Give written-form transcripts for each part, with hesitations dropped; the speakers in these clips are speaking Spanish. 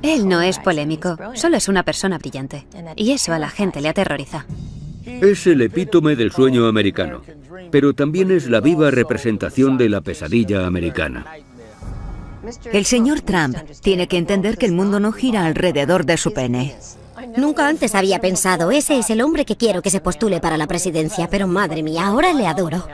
Él no es polémico, solo es una persona brillante. Y eso a la gente le aterroriza. Es el epítome del sueño americano, pero también es la viva representación de la pesadilla americana. El señor Trump tiene que entender que el mundo no gira alrededor de su pene. Nunca antes había pensado, ese es el hombre que quiero que se postule para la presidencia, pero madre mía, ahora le adoro.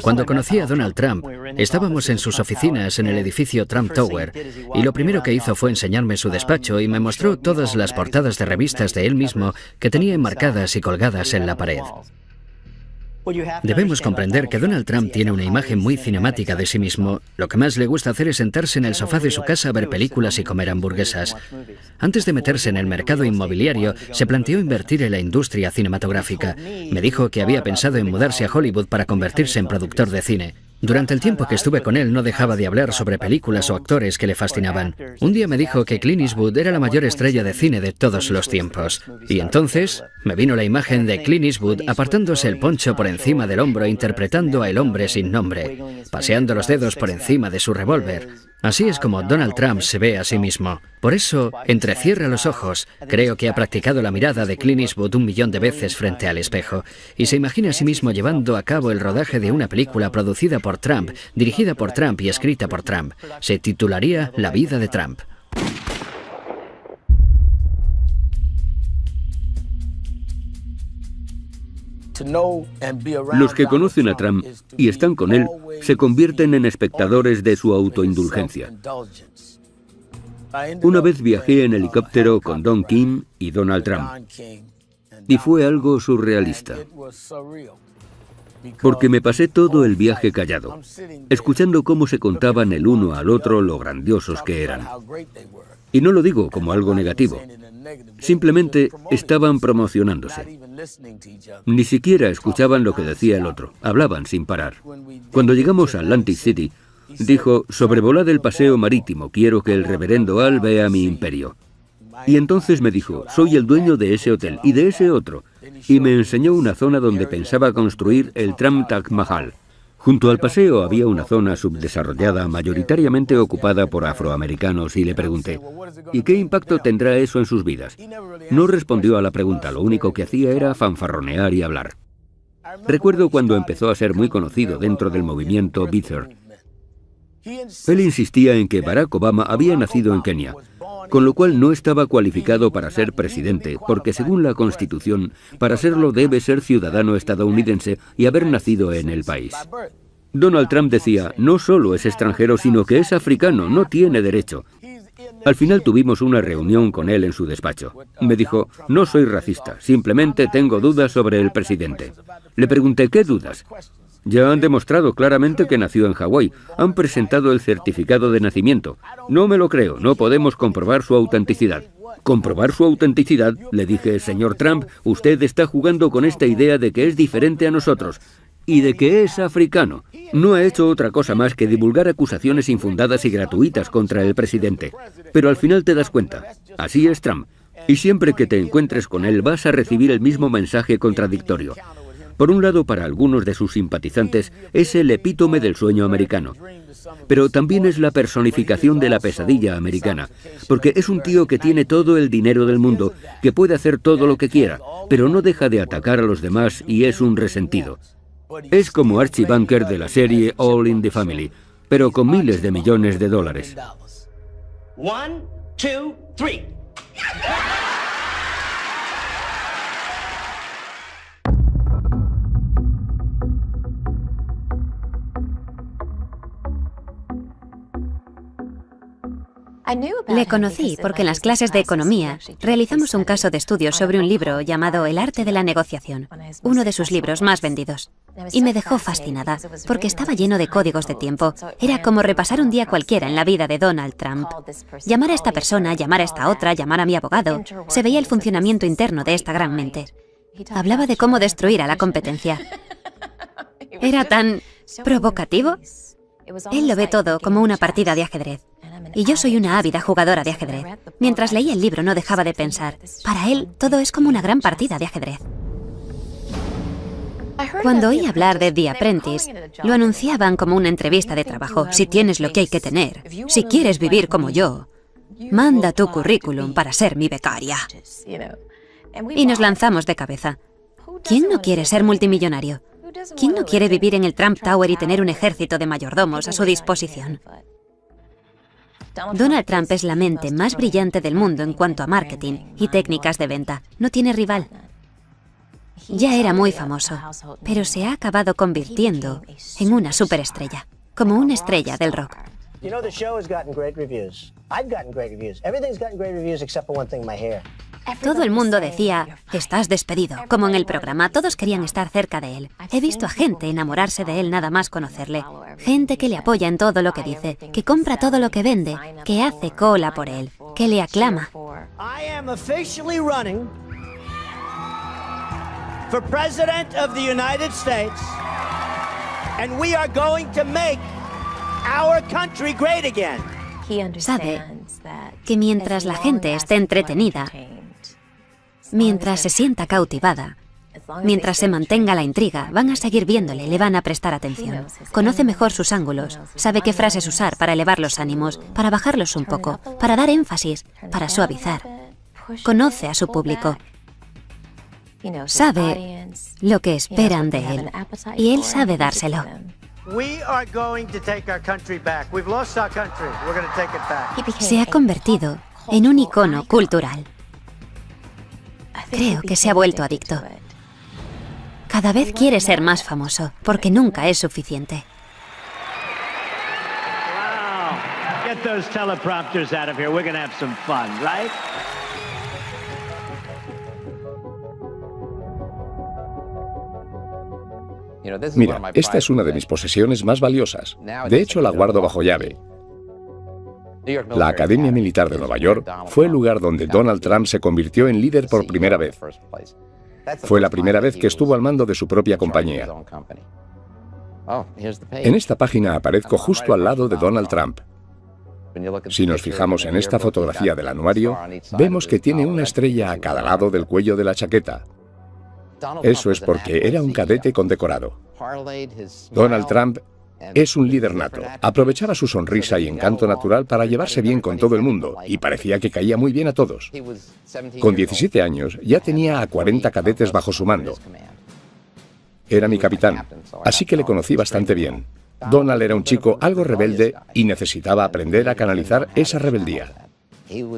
Cuando conocí a Donald Trump, estábamos en sus oficinas en el edificio Trump Tower, y lo primero que hizo fue enseñarme su despacho y me mostró todas las portadas de revistas de él mismo que tenía enmarcadas y colgadas en la pared. Debemos comprender que Donald Trump tiene una imagen muy cinemática de sí mismo. Lo que más le gusta hacer es sentarse en el sofá de su casa a ver películas y comer hamburguesas. Antes de meterse en el mercado inmobiliario, se planteó invertir en la industria cinematográfica. Me dijo que había pensado en mudarse a Hollywood para convertirse en productor de cine. Durante el tiempo que estuve con él no dejaba de hablar sobre películas o actores que le fascinaban. Un día me dijo que Clint Eastwood era la mayor estrella de cine de todos los tiempos. Y entonces me vino la imagen de Clint Eastwood apartándose el poncho por encima del hombro interpretando a El hombre sin nombre, paseando los dedos por encima de su revólver. Así es como Donald Trump se ve a sí mismo. Por eso, entrecierra los ojos. Creo que ha practicado la mirada de Clint Eastwood 1 millón de veces frente al espejo. Y se imagina a sí mismo llevando a cabo el rodaje de una película producida por Trump, dirigida por Trump y escrita por Trump. Se titularía La vida de Trump. Los que conocen a Trump y están con él se convierten en espectadores de su autoindulgencia. Una vez viajé en helicóptero con Don King y Donald Trump y fue algo surrealista, porque me pasé todo el viaje callado, escuchando cómo se contaban el uno al otro lo grandiosos que eran. Y no lo digo como algo negativo, simplemente estaban promocionándose. Ni siquiera escuchaban lo que decía el otro, hablaban sin parar. Cuando llegamos a Atlantic City, dijo: sobrevolad el paseo marítimo, quiero que el reverendo Al vea mi imperio. Y entonces me dijo: soy el dueño de ese hotel y de ese otro. Y me enseñó una zona donde pensaba construir el Trump Taj Mahal. Junto al paseo había una zona subdesarrollada, mayoritariamente ocupada por afroamericanos, y le pregunté: ¿y qué impacto tendrá eso en sus vidas? No respondió a la pregunta, lo único que hacía era fanfarronear y hablar. Recuerdo cuando empezó a ser muy conocido dentro del movimiento Beatles. Él insistía en que Barack Obama había nacido en Kenia, con lo cual no estaba cualificado para ser presidente, porque según la Constitución, para serlo debe ser ciudadano estadounidense y haber nacido en el país. Donald Trump decía: no solo es extranjero, sino que es africano, no tiene derecho. Al final tuvimos una reunión con él en su despacho. Me dijo: no soy racista, simplemente tengo dudas sobre el presidente. Le pregunté: ¿qué dudas? Ya han demostrado claramente que nació en Hawái. Han presentado el certificado de nacimiento. No me lo creo, no podemos comprobar su autenticidad. ¿Comprobar su autenticidad? Le dije: señor Trump, usted está jugando con esta idea de que es diferente a nosotros y de que es africano. No ha hecho otra cosa más que divulgar acusaciones infundadas y gratuitas contra el presidente. Pero al final te das cuenta, así es Trump. Y siempre que te encuentres con él vas a recibir el mismo mensaje contradictorio. Por un lado, para algunos de sus simpatizantes, es el epítome del sueño americano. Pero también es la personificación de la pesadilla americana, porque es un tío que tiene todo el dinero del mundo, que puede hacer todo lo que quiera, pero no deja de atacar a los demás y es un resentido. Es como Archie Bunker de la serie All in the Family, pero con miles de millones de dólares. 1, 2, 3. Le conocí porque en las clases de economía realizamos un caso de estudio sobre un libro llamado El arte de la negociación, uno de sus libros más vendidos. Y me dejó fascinada, porque estaba lleno de códigos de tiempo. Era como repasar un día cualquiera en la vida de Donald Trump. Llamar a esta persona, llamar a esta otra, llamar a mi abogado. Se veía el funcionamiento interno de esta gran mente. Hablaba de cómo destruir a la competencia. Era tan provocativo. Él lo ve todo como una partida de ajedrez. Y yo soy una ávida jugadora de ajedrez. Mientras leía el libro no dejaba de pensar. Para él, todo es como una gran partida de ajedrez. Cuando oí hablar de The Apprentice, lo anunciaban como una entrevista de trabajo. Si tienes lo que hay que tener, si quieres vivir como yo, manda tu currículum para ser mi becaria. Y nos lanzamos de cabeza. ¿Quién no quiere ser multimillonario? ¿Quién no quiere vivir en el Trump Tower y tener un ejército de mayordomos a su disposición? Donald Trump es la mente más brillante del mundo en cuanto a marketing y técnicas de venta. No tiene rival. Ya era muy famoso, pero se ha acabado convirtiendo en una superestrella, como una estrella del rock. You know, the show has gotten great reviews. I've gotten great reviews. Everything's gotten great reviews except for one thing, my hair. Todo el mundo decía, estás despedido, como en el programa. Todos querían estar cerca de él. He visto a gente enamorarse de él nada más conocerle. Gente que le apoya en todo lo que dice, que compra todo lo que vende, que hace cola por él, que le aclama. I am officially running for President of the United States, and we are going to make our country great again. Sabe que mientras la gente esté entretenida, mientras se sienta cautivada, mientras se mantenga la intriga, van a seguir viéndole, le van a prestar atención. Conoce mejor sus ángulos, sabe qué frases usar para elevar los ánimos, para bajarlos un poco, para dar énfasis, para suavizar. Conoce a su público. Sabe lo que esperan de él y él sabe dárselo. Se ha convertido en un icono cultural. Creo que se ha vuelto adicto. Cada vez quiere ser más famoso, porque nunca es suficiente. Wow. Get those teleprompters out of here. We're going to have some fun, right? Mira, esta es una de mis posesiones más valiosas. De hecho, la guardo bajo llave. La Academia Militar de Nueva York fue el lugar donde Donald Trump se convirtió en líder por primera vez. Fue la primera vez que estuvo al mando de su propia compañía. En esta página aparezco justo al lado de Donald Trump. Si nos fijamos en esta fotografía del anuario, vemos que tiene una estrella a cada lado del cuello de la chaqueta. Eso es porque era un cadete condecorado. Donald Trump es un líder nato. Aprovechaba su sonrisa y encanto natural para llevarse bien con todo el mundo, y parecía que caía muy bien a todos. Con 17 años ya tenía a 40 cadetes bajo su mando. Era mi capitán, así que le conocí bastante bien. Donald era un chico algo rebelde y necesitaba aprender a canalizar esa rebeldía.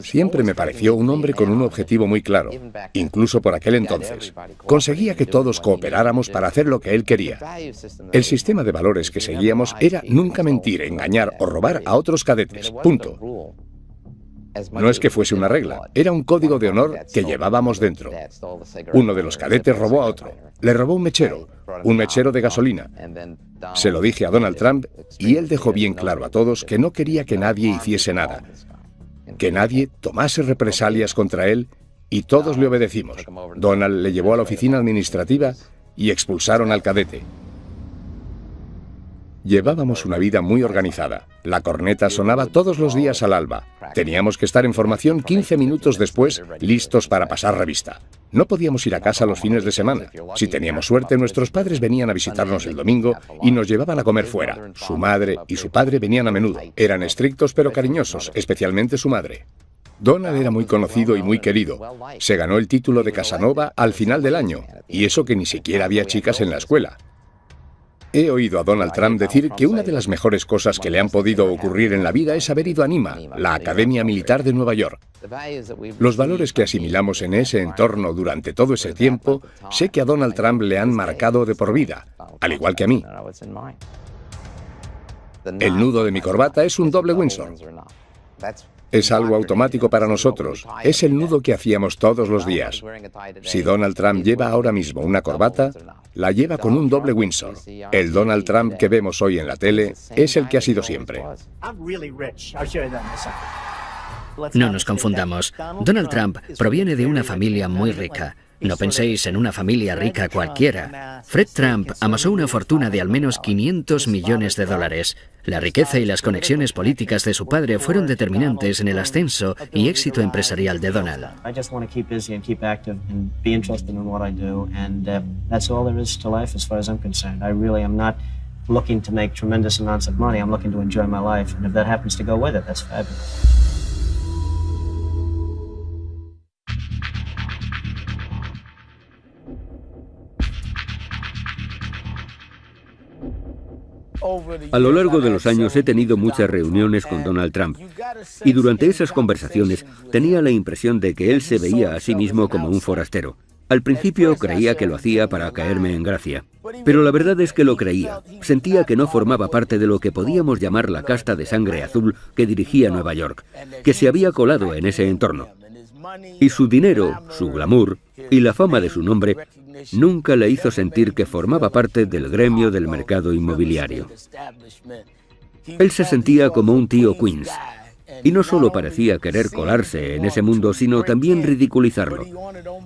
Siempre me pareció un hombre con un objetivo muy claro, incluso por aquel entonces. Conseguía que todos cooperáramos para hacer lo que él quería. El sistema de valores que seguíamos era nunca mentir, engañar o robar a otros cadetes. Punto. No es que fuese una regla, era un código de honor que llevábamos dentro. Uno de los cadetes robó a otro. Le robó un mechero de gasolina. Se lo dije a Donald Trump y él dejó bien claro a todos que no quería que nadie hiciese nada, que nadie tomase represalias contra él, y todos le obedecimos. Donald le llevó a la oficina administrativa y expulsaron al cadete. Llevábamos una vida muy organizada. La corneta sonaba todos los días al alba. Teníamos que estar en formación 15 minutos después, listos para pasar revista. No podíamos ir a casa los fines de semana. Si teníamos suerte, nuestros padres venían a visitarnos el domingo y nos llevaban a comer fuera. Su madre y su padre venían a menudo. Eran estrictos pero cariñosos, especialmente su madre. Donald era muy conocido y muy querido. Se ganó el título de Casanova al final del año, y eso que ni siquiera había chicas en la escuela. He oído a Donald Trump decir que una de las mejores cosas que le han podido ocurrir en la vida es haber ido a NIMA, la Academia Militar de Nueva York. Los valores que asimilamos en ese entorno durante todo ese tiempo, sé que a Donald Trump le han marcado de por vida, al igual que a mí. El nudo de mi corbata es un doble Windsor. Es algo automático para nosotros. Es el nudo que hacíamos todos los días. Si Donald Trump lleva ahora mismo una corbata, la lleva con un doble Windsor. El Donald Trump que vemos hoy en la tele es el que ha sido siempre. No nos confundamos. Donald Trump proviene de una familia muy rica. No penséis en una familia rica cualquiera. Fred Trump amasó una fortuna de al menos 500 millones de dólares. La riqueza y las conexiones políticas de su padre fueron determinantes en el ascenso y éxito empresarial de Donald. Looking to make tremendous amounts of money. I'm looking to enjoy my life, and if that happens to go with it, that's fabulous. A lo largo de los años he tenido muchas reuniones con Donald Trump y durante esas conversaciones tenía la impresión de que él se veía a sí mismo como un forastero. Al principio creía que lo hacía para caerme en gracia, pero la verdad es que lo creía. Sentía que no formaba parte de lo que podíamos llamar la casta de sangre azul que dirigía Nueva York, que se había colado en ese entorno. Y su dinero, su glamour y la fama de su nombre nunca le hizo sentir que formaba parte del gremio del mercado inmobiliario. Él se sentía como un tío Queens. Y no solo parecía querer colarse en ese mundo, sino también ridiculizarlo.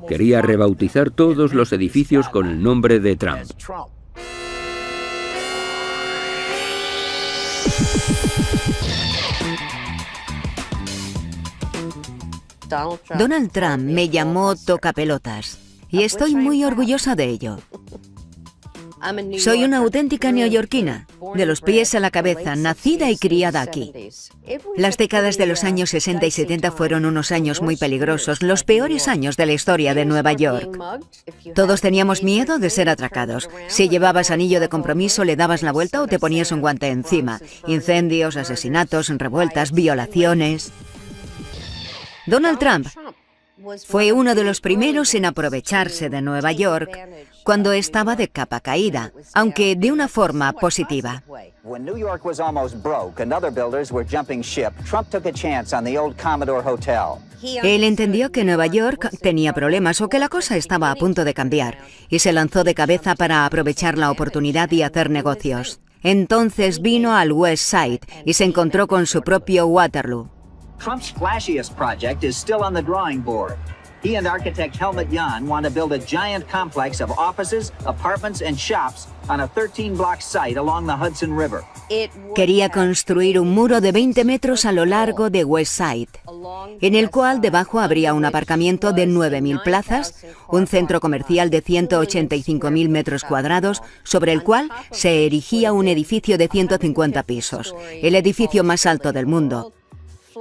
Quería rebautizar todos los edificios con el nombre de Trump. Donald Trump me llamó tocapelotas y estoy muy orgullosa de ello. Soy una auténtica neoyorquina, de los pies a la cabeza, nacida y criada aquí. Las décadas de los años 60 y 70 fueron unos años muy peligrosos, los peores años de la historia de Nueva York. Todos teníamos miedo de ser atracados. Si llevabas anillo de compromiso, le dabas la vuelta o te ponías un guante encima. Incendios, asesinatos, revueltas, violaciones. Donald Trump fue uno de los primeros en aprovecharse de Nueva York cuando estaba de capa caída, aunque de una forma positiva. Él entendió que Nueva York tenía problemas o que la cosa estaba a punto de cambiar y se lanzó de cabeza para aprovechar la oportunidad y hacer negocios. Entonces vino al West Side y se encontró con su propio Waterloo. Trump's flashiest project is still on the drawing board. He and architect Helmut Jahn want to build a giant complex of offices, apartments, and shops on a 13-block site along the Hudson River. Quería construir un muro de 20 metros a lo largo de West Side, en el cual debajo habría un aparcamiento de 9.000 plazas, un centro comercial de 185.000 metros cuadrados, sobre el cual se erigía un edificio de 150 pisos, el edificio más alto del mundo,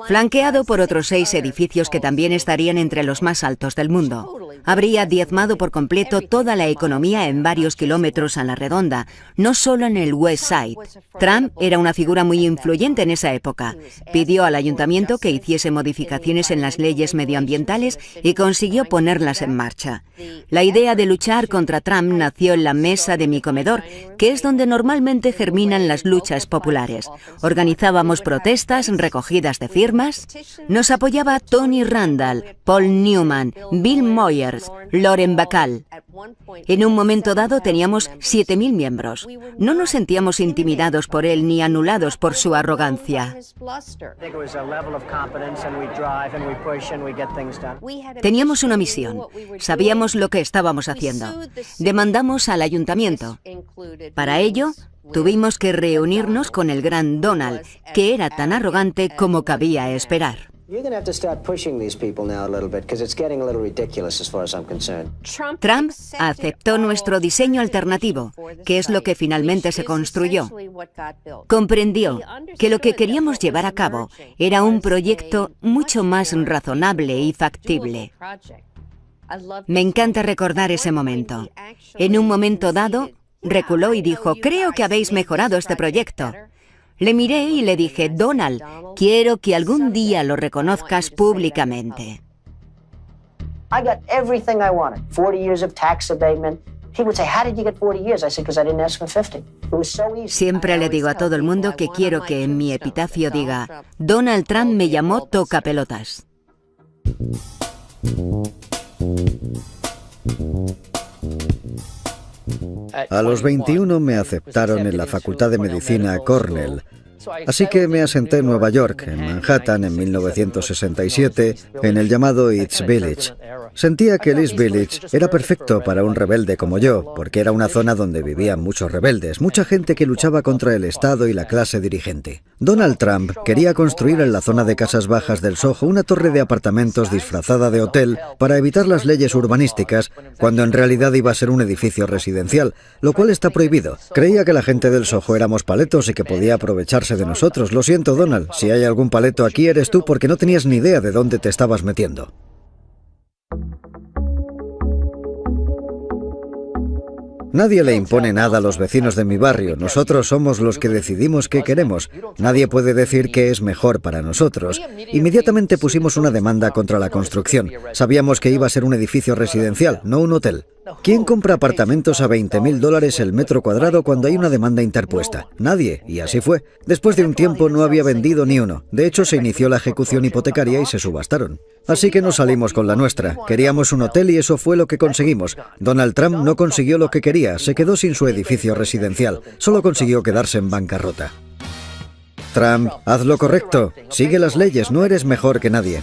flanqueado por otros 6 edificios que también estarían entre los más altos del mundo. Habría diezmado por completo toda la economía en varios kilómetros a la redonda, no solo en el West Side. Trump era una figura muy influyente en esa época. Pidió al ayuntamiento que hiciese modificaciones en las leyes medioambientales y consiguió ponerlas en marcha. La idea de luchar contra Trump nació en la mesa de mi comedor, que es donde normalmente germinan las luchas populares. Organizábamos protestas, recogidas de firmas. Nos apoyaba Tony Randall, Paul Newman, Bill Moyers, Lauren Bacall. En un momento dado teníamos 7.000 miembros. No nos sentíamos intimidados por él ni anulados por su arrogancia. Teníamos una misión. Sabíamos lo que estábamos haciendo. Demandamos al ayuntamiento. Para ello, tuvimos que reunirnos con el gran Donald, que era tan arrogante como cabía esperar. Trump aceptó nuestro diseño alternativo, que es lo que finalmente se construyó. Comprendió que lo que queríamos llevar a cabo era un proyecto mucho más razonable y factible. Me encanta recordar ese momento. En un momento dado, reculó y dijo: «Creo que habéis mejorado este proyecto». Le miré y le dije: «Donald, quiero que algún día lo reconozcas públicamente». Siempre le digo a todo el mundo que quiero que en mi epitafio diga: Donald Trump me llamó tocapelotas. A los 21 me aceptaron en la Facultad de Medicina Cornell. Así que me asenté en Nueva York, en Manhattan, en 1967, en el llamado East Village. Sentía que el East Village era perfecto para un rebelde como yo, porque era una zona donde vivían muchos rebeldes, mucha gente que luchaba contra el Estado y la clase dirigente. Donald Trump quería construir en la zona de casas bajas del Soho una torre de apartamentos disfrazada de hotel para evitar las leyes urbanísticas, cuando en realidad iba a ser un edificio residencial, lo cual está prohibido. Creía que la gente del Soho éramos paletos y que podía aprovecharse de nosotros. Lo siento, Donald, si hay algún paleto aquí eres tú, porque no tenías ni idea de dónde te estabas metiendo. Nadie le impone nada a los vecinos de mi barrio. Nosotros somos los que decidimos qué queremos. Nadie puede decir qué es mejor para nosotros. Inmediatamente pusimos una demanda contra la construcción. Sabíamos que iba a ser un edificio residencial, no un hotel. ¿Quién compra apartamentos a $20.000 el metro cuadrado cuando hay una demanda interpuesta? Nadie, y así fue. Después de un tiempo no había vendido ni uno. De hecho, se inició la ejecución hipotecaria y se subastaron. Así que nos salimos con la nuestra. Queríamos un hotel y eso fue lo que conseguimos. Donald Trump no consiguió lo que quería, se quedó sin su edificio residencial. Solo consiguió quedarse en bancarrota. Trump, haz lo correcto. Sigue las leyes, no eres mejor que nadie.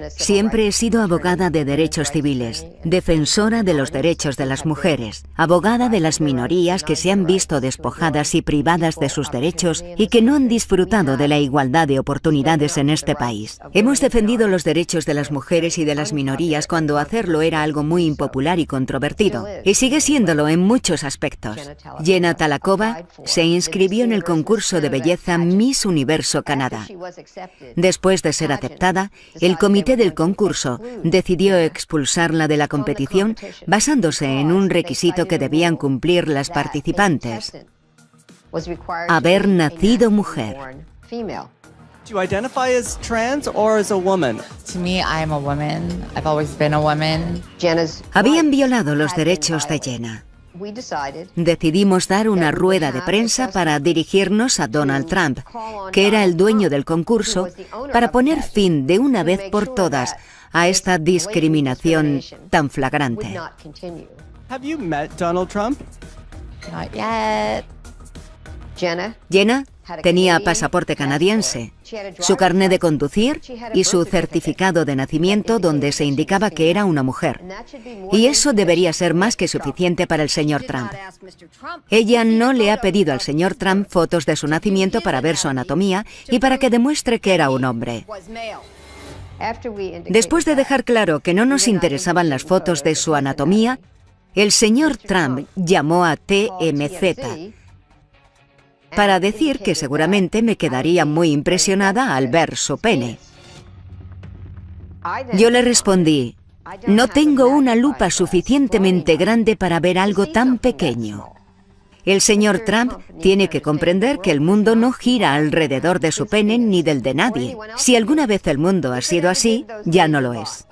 Siempre he sido abogada de derechos civiles, defensora de los derechos de las mujeres, abogada de las minorías que se han visto despojadas y privadas de sus derechos y que no han disfrutado de la igualdad de oportunidades en este país. Hemos defendido los derechos de las mujeres y de las minorías cuando hacerlo era algo muy impopular y controvertido, y sigue siéndolo en muchos aspectos. Jenna Talakova se inscribió en el concurso de belleza Miss Universo Canadá. Después de ser aceptada, el comité del concurso decidió expulsarla de la competición basándose en un requisito que debían cumplir las participantes: haber nacido mujer. Do you identify as trans or as a woman? To me, I am a woman. I've always been a woman. Habían violado los derechos de Jenna. Decidimos dar una rueda de prensa para dirigirnos a Donald Trump, que era el dueño del concurso, para poner fin de una vez por todas a esta discriminación tan flagrante. Have you met Donald Trump? Not yet. Jenna tenía pasaporte canadiense, su carné de conducir y su certificado de nacimiento donde se indicaba que era una mujer. Y eso debería ser más que suficiente para el señor Trump. Ella no le ha pedido al señor Trump fotos de su nacimiento para ver su anatomía y para que demuestre que era un hombre. Después de dejar claro que no nos interesaban las fotos de su anatomía, el señor Trump llamó a TMZ para decir que seguramente me quedaría muy impresionada al ver su pene. Yo le respondí: no tengo una lupa suficientemente grande para ver algo tan pequeño. El señor Trump tiene que comprender que el mundo no gira alrededor de su pene ni del de nadie. Si alguna vez el mundo ha sido así, ya no lo es.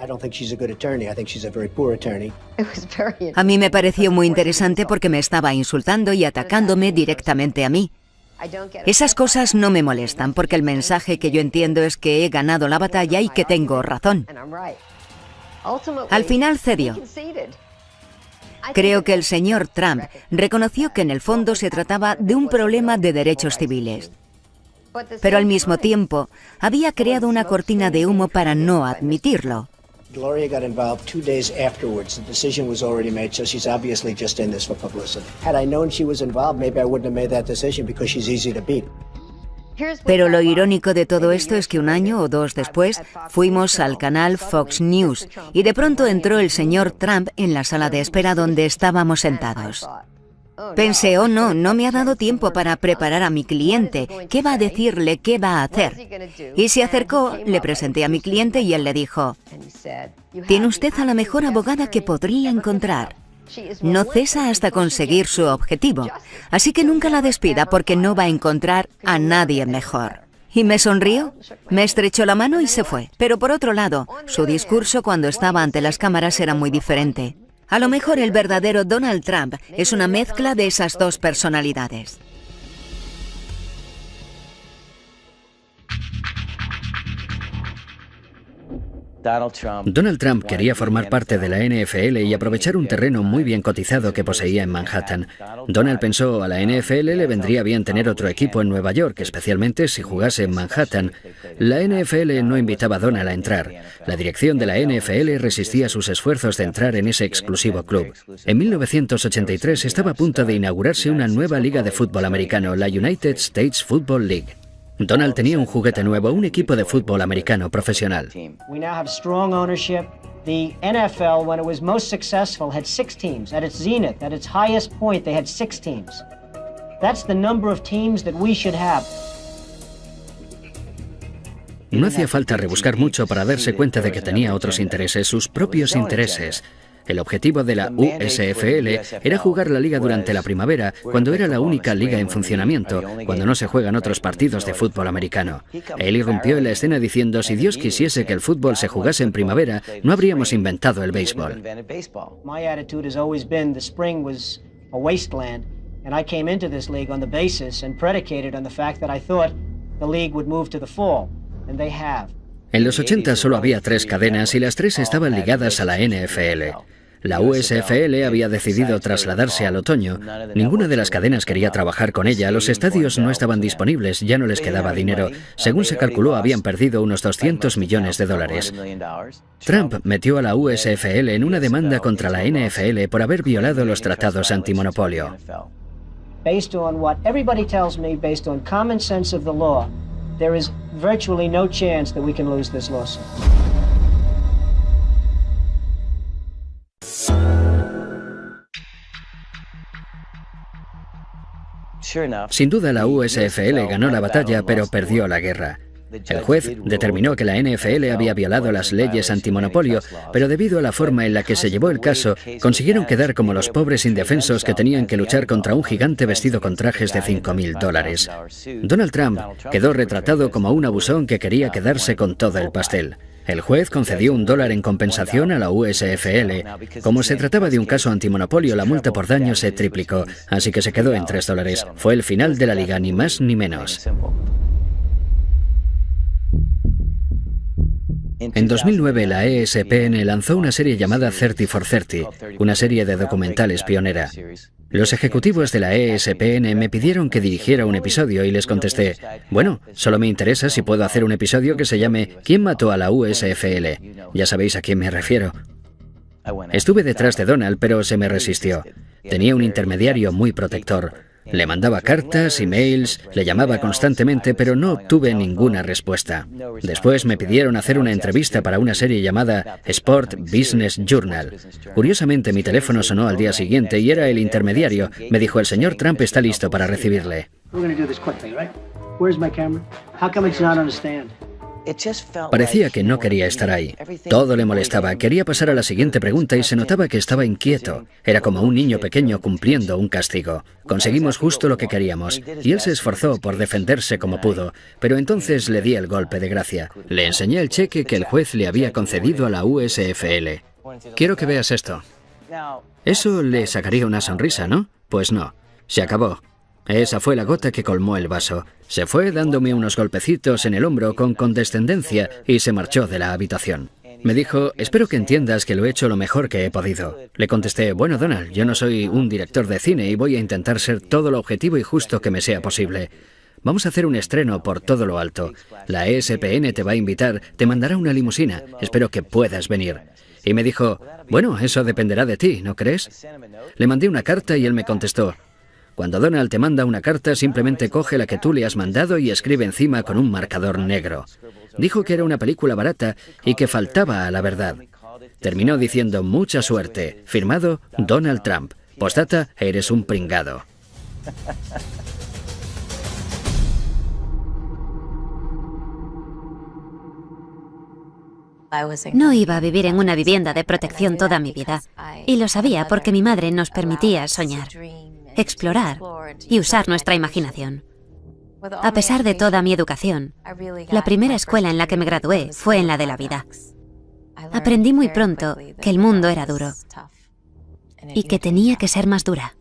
A mí me pareció muy interesante porque me estaba insultando y atacándome directamente a mí. Esas cosas no me molestan porque el mensaje que yo entiendo es que he ganado la batalla y que tengo razón. Al final cedió. Creo que el señor Trump reconoció que en el fondo se trataba de un problema de derechos civiles. Pero al mismo tiempo había creado una cortina de humo para no admitirlo. Gloria got involved 2 days afterwards. The decision was already made, so she's obviously just in this for publicity. Had I known she was involved, maybe I wouldn't have made that decision because she's easy to beat. Pero lo irónico de todo esto es que 1 año o 2 después fuimos al canal Fox News y de pronto entró el señor Trump en la sala de espera donde estábamos sentados. Pensé, oh no, no me ha dado tiempo para preparar a mi cliente. ¿Qué va a decirle? ¿Qué va a hacer? Y se acercó, le presenté a mi cliente y él le dijo, tiene usted a la mejor abogada que podría encontrar. No cesa hasta conseguir su objetivo, así que nunca la despida porque no va a encontrar a nadie mejor. Y me sonrió, me estrechó la mano y se fue. Pero por otro lado, su discurso cuando estaba ante las cámaras era muy diferente. A lo mejor el verdadero Donald Trump es una mezcla de esas dos personalidades. Donald Trump quería formar parte de la NFL y aprovechar un terreno muy bien cotizado que poseía en Manhattan. Donald pensó, a la NFL le vendría bien tener otro equipo en Nueva York, especialmente si jugase en Manhattan. La NFL no invitaba a Donald a entrar. La dirección de la NFL resistía sus esfuerzos de entrar en ese exclusivo club. En 1983 estaba a punto de inaugurarse una nueva liga de fútbol americano, la United States Football League. Donald tenía un juguete nuevo, un equipo de fútbol americano profesional. We now have strong ownership. The NFL, when it was most successful, had 6 teams. At its zenith, at its highest point, they had 6 teams. That's the number of teams that we should have. No hacía falta rebuscar mucho para darse cuenta de que tenía otros intereses, sus propios intereses. El objetivo de la USFL era jugar la liga durante la primavera, cuando era la única liga en funcionamiento, cuando no se juegan otros partidos de fútbol americano. Él irrumpió en la escena diciendo, si Dios quisiese que el fútbol se jugase en primavera, no habríamos inventado el béisbol. My attitude has always been the spring was a wasteland, and I came into this league on the basis and predicated on the fact that I thought the league would move to the fall, and they have. En los 80 solo había 3 cadenas y las 3 estaban ligadas a la NFL. La USFL había decidido trasladarse al otoño. Ninguna de las cadenas quería trabajar con ella, los estadios no estaban disponibles, ya no les quedaba dinero. Según se calculó, habían perdido unos $200 millones. Trump metió a la USFL en una demanda contra la NFL por haber violado los tratados antimonopolio. Based on what everybody tells me, based on common sense of the law, there is virtually no chance that we can lose this lawsuit. Sin duda la USFL ganó la batalla, pero perdió la guerra. El juez determinó que la NFL había violado las leyes antimonopolio, pero debido a la forma en la que se llevó el caso, consiguieron quedar como los pobres indefensos que tenían que luchar contra un gigante vestido con trajes de $5.000. Donald Trump quedó retratado como un abusón que quería quedarse con todo el pastel. El juez concedió $1 en compensación a la USFL. Como se trataba de un caso antimonopolio, la multa por daño se triplicó, así que se quedó en $3. Fue el final de la liga, ni más ni menos. En 2009, la ESPN lanzó una serie llamada 30 for 30, una serie de documentales pionera. Los ejecutivos de la ESPN me pidieron que dirigiera un episodio y les contesté, bueno, solo me interesa si puedo hacer un episodio que se llame ¿Quién mató a la USFL? Ya sabéis a quién me refiero. Estuve detrás de Donald, pero se me resistió. Tenía un intermediario muy protector. Le mandaba cartas, emails, le llamaba constantemente, pero no obtuve ninguna respuesta. Después me pidieron hacer una entrevista para una serie llamada Sport Business Journal. Curiosamente, mi teléfono sonó al día siguiente y era el intermediario. Me dijo, el señor Trump está listo para recibirle. Parecía que no quería estar ahí. Todo le molestaba. Quería pasar a la siguiente pregunta y se notaba que estaba inquieto. Era como un niño pequeño cumpliendo un castigo. Conseguimos justo lo que queríamos, y él se esforzó por defenderse como pudo, pero entonces le di el golpe de gracia. Le enseñé el cheque que el juez le había concedido a la USFL. Quiero que veas esto. Eso le sacaría una sonrisa, ¿no? Pues no. Se acabó. Esa fue la gota que colmó el vaso. Se fue dándome unos golpecitos en el hombro con condescendencia y se marchó de la habitación. Me dijo, espero que entiendas que lo he hecho lo mejor que he podido. Le contesté, bueno, Donald, yo no soy un director de cine y voy a intentar ser todo lo objetivo y justo que me sea posible. Vamos a hacer un estreno por todo lo alto. La ESPN te va a invitar, te mandará una limusina. Espero que puedas venir. Y me dijo, bueno, eso dependerá de ti, ¿no crees? Le mandé una carta y él me contestó, cuando Donald te manda una carta, simplemente coge la que tú le has mandado y escribe encima con un marcador negro. Dijo que era una película barata y que faltaba a la verdad. Terminó diciendo mucha suerte. Firmado Donald Trump. Postdata, eres un pringado. No iba a vivir en una vivienda de protección toda mi vida, y lo sabía porque mi madre nos permitía soñar, explorar y usar nuestra imaginación. A pesar de toda mi educación, la primera escuela en la que me gradué fue en la de la vida. Aprendí muy pronto que el mundo era duro y que tenía que ser más dura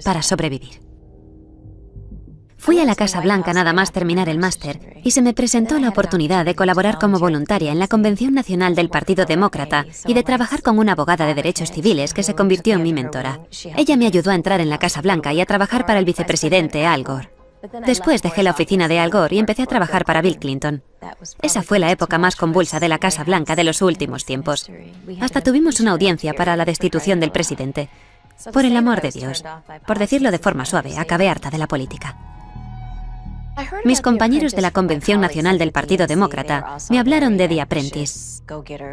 para sobrevivir. Fui a la Casa Blanca nada más terminar el máster y se me presentó la oportunidad de colaborar como voluntaria en la Convención Nacional del Partido Demócrata y de trabajar con una abogada de derechos civiles que se convirtió en mi mentora. Ella me ayudó a entrar en la Casa Blanca y a trabajar para el vicepresidente Al Gore. Después dejé la oficina de Al Gore y empecé a trabajar para Bill Clinton. Esa fue la época más convulsa de la Casa Blanca de los últimos tiempos. Hasta tuvimos una audiencia para la destitución del presidente. Por el amor de Dios, por decirlo de forma suave, acabé harta de la política. Mis compañeros de la Convención Nacional del Partido Demócrata me hablaron de The Apprentice.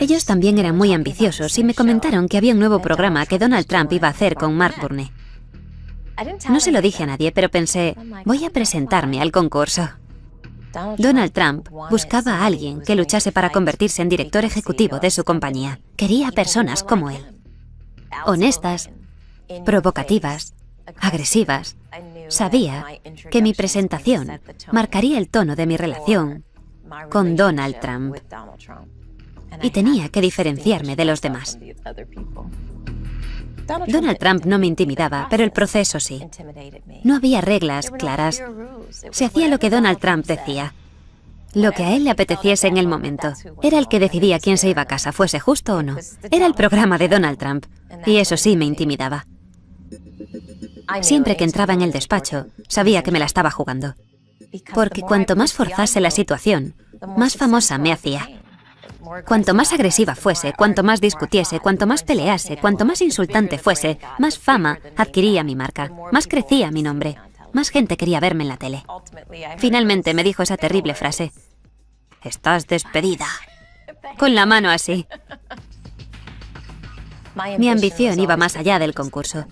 Ellos también eran muy ambiciosos y me comentaron que había un nuevo programa que Donald Trump iba a hacer con Mark Burney. No se lo dije a nadie, pero pensé, voy a presentarme al concurso. Donald Trump buscaba a alguien que luchase para convertirse en director ejecutivo de su compañía. Quería personas como él. Honestas, provocativas, agresivas. Sabía que mi presentación marcaría el tono de mi relación con Donald Trump y tenía que diferenciarme de los demás. Donald Trump no me intimidaba, pero el proceso sí. No había reglas claras. Se hacía lo que Donald Trump decía. Lo que a él le apeteciese en el momento. Era el que decidía quién se iba a casa, fuese justo o no. Era el programa de Donald Trump, y eso sí me intimidaba. Siempre que entraba en el despacho, sabía que me la estaba jugando. Porque cuanto más forzase la situación, más famosa me hacía. Cuanto más agresiva fuese, cuanto más discutiese, cuanto más pelease, cuanto más insultante fuese, más fama adquiría mi marca, más crecía mi nombre, más gente quería verme en la tele. Finalmente me dijo esa terrible frase: «Estás despedida», con la mano así. Mi ambición iba más allá del concurso.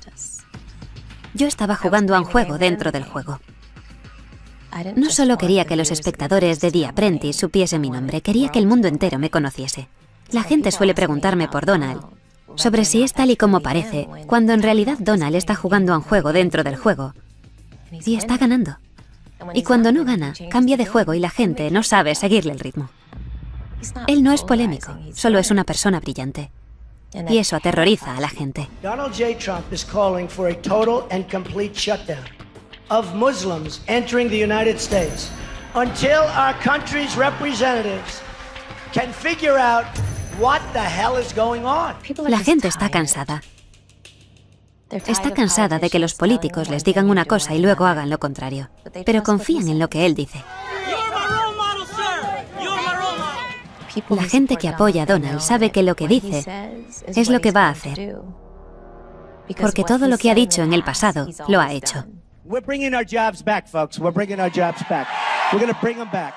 Yo estaba jugando a un juego dentro del juego. No solo quería que los espectadores de The Apprentice supiesen mi nombre, quería que el mundo entero me conociese. La gente suele preguntarme por Donald, sobre si es tal y como parece, cuando en realidad Donald está jugando a un juego dentro del juego. Y está ganando. Y cuando no gana, cambia de juego y la gente no sabe seguirle el ritmo. Él no es polémico, solo es una persona brillante. Y eso aterroriza a la gente. Donald J. Trump is calling for a total and complete shutdown of Muslims entering the United States until our country's representatives can figure out what the hell is going on. La gente está cansada. Está cansada de que los políticos les digan una cosa y luego hagan lo contrario. Pero confían en lo que él dice. La gente que apoya a Donald sabe que lo que dice es lo que va a hacer. Porque todo lo que ha dicho en el pasado lo ha hecho. We're bringing our jobs back, folks. We're bringing our jobs back. We're going to bring them back.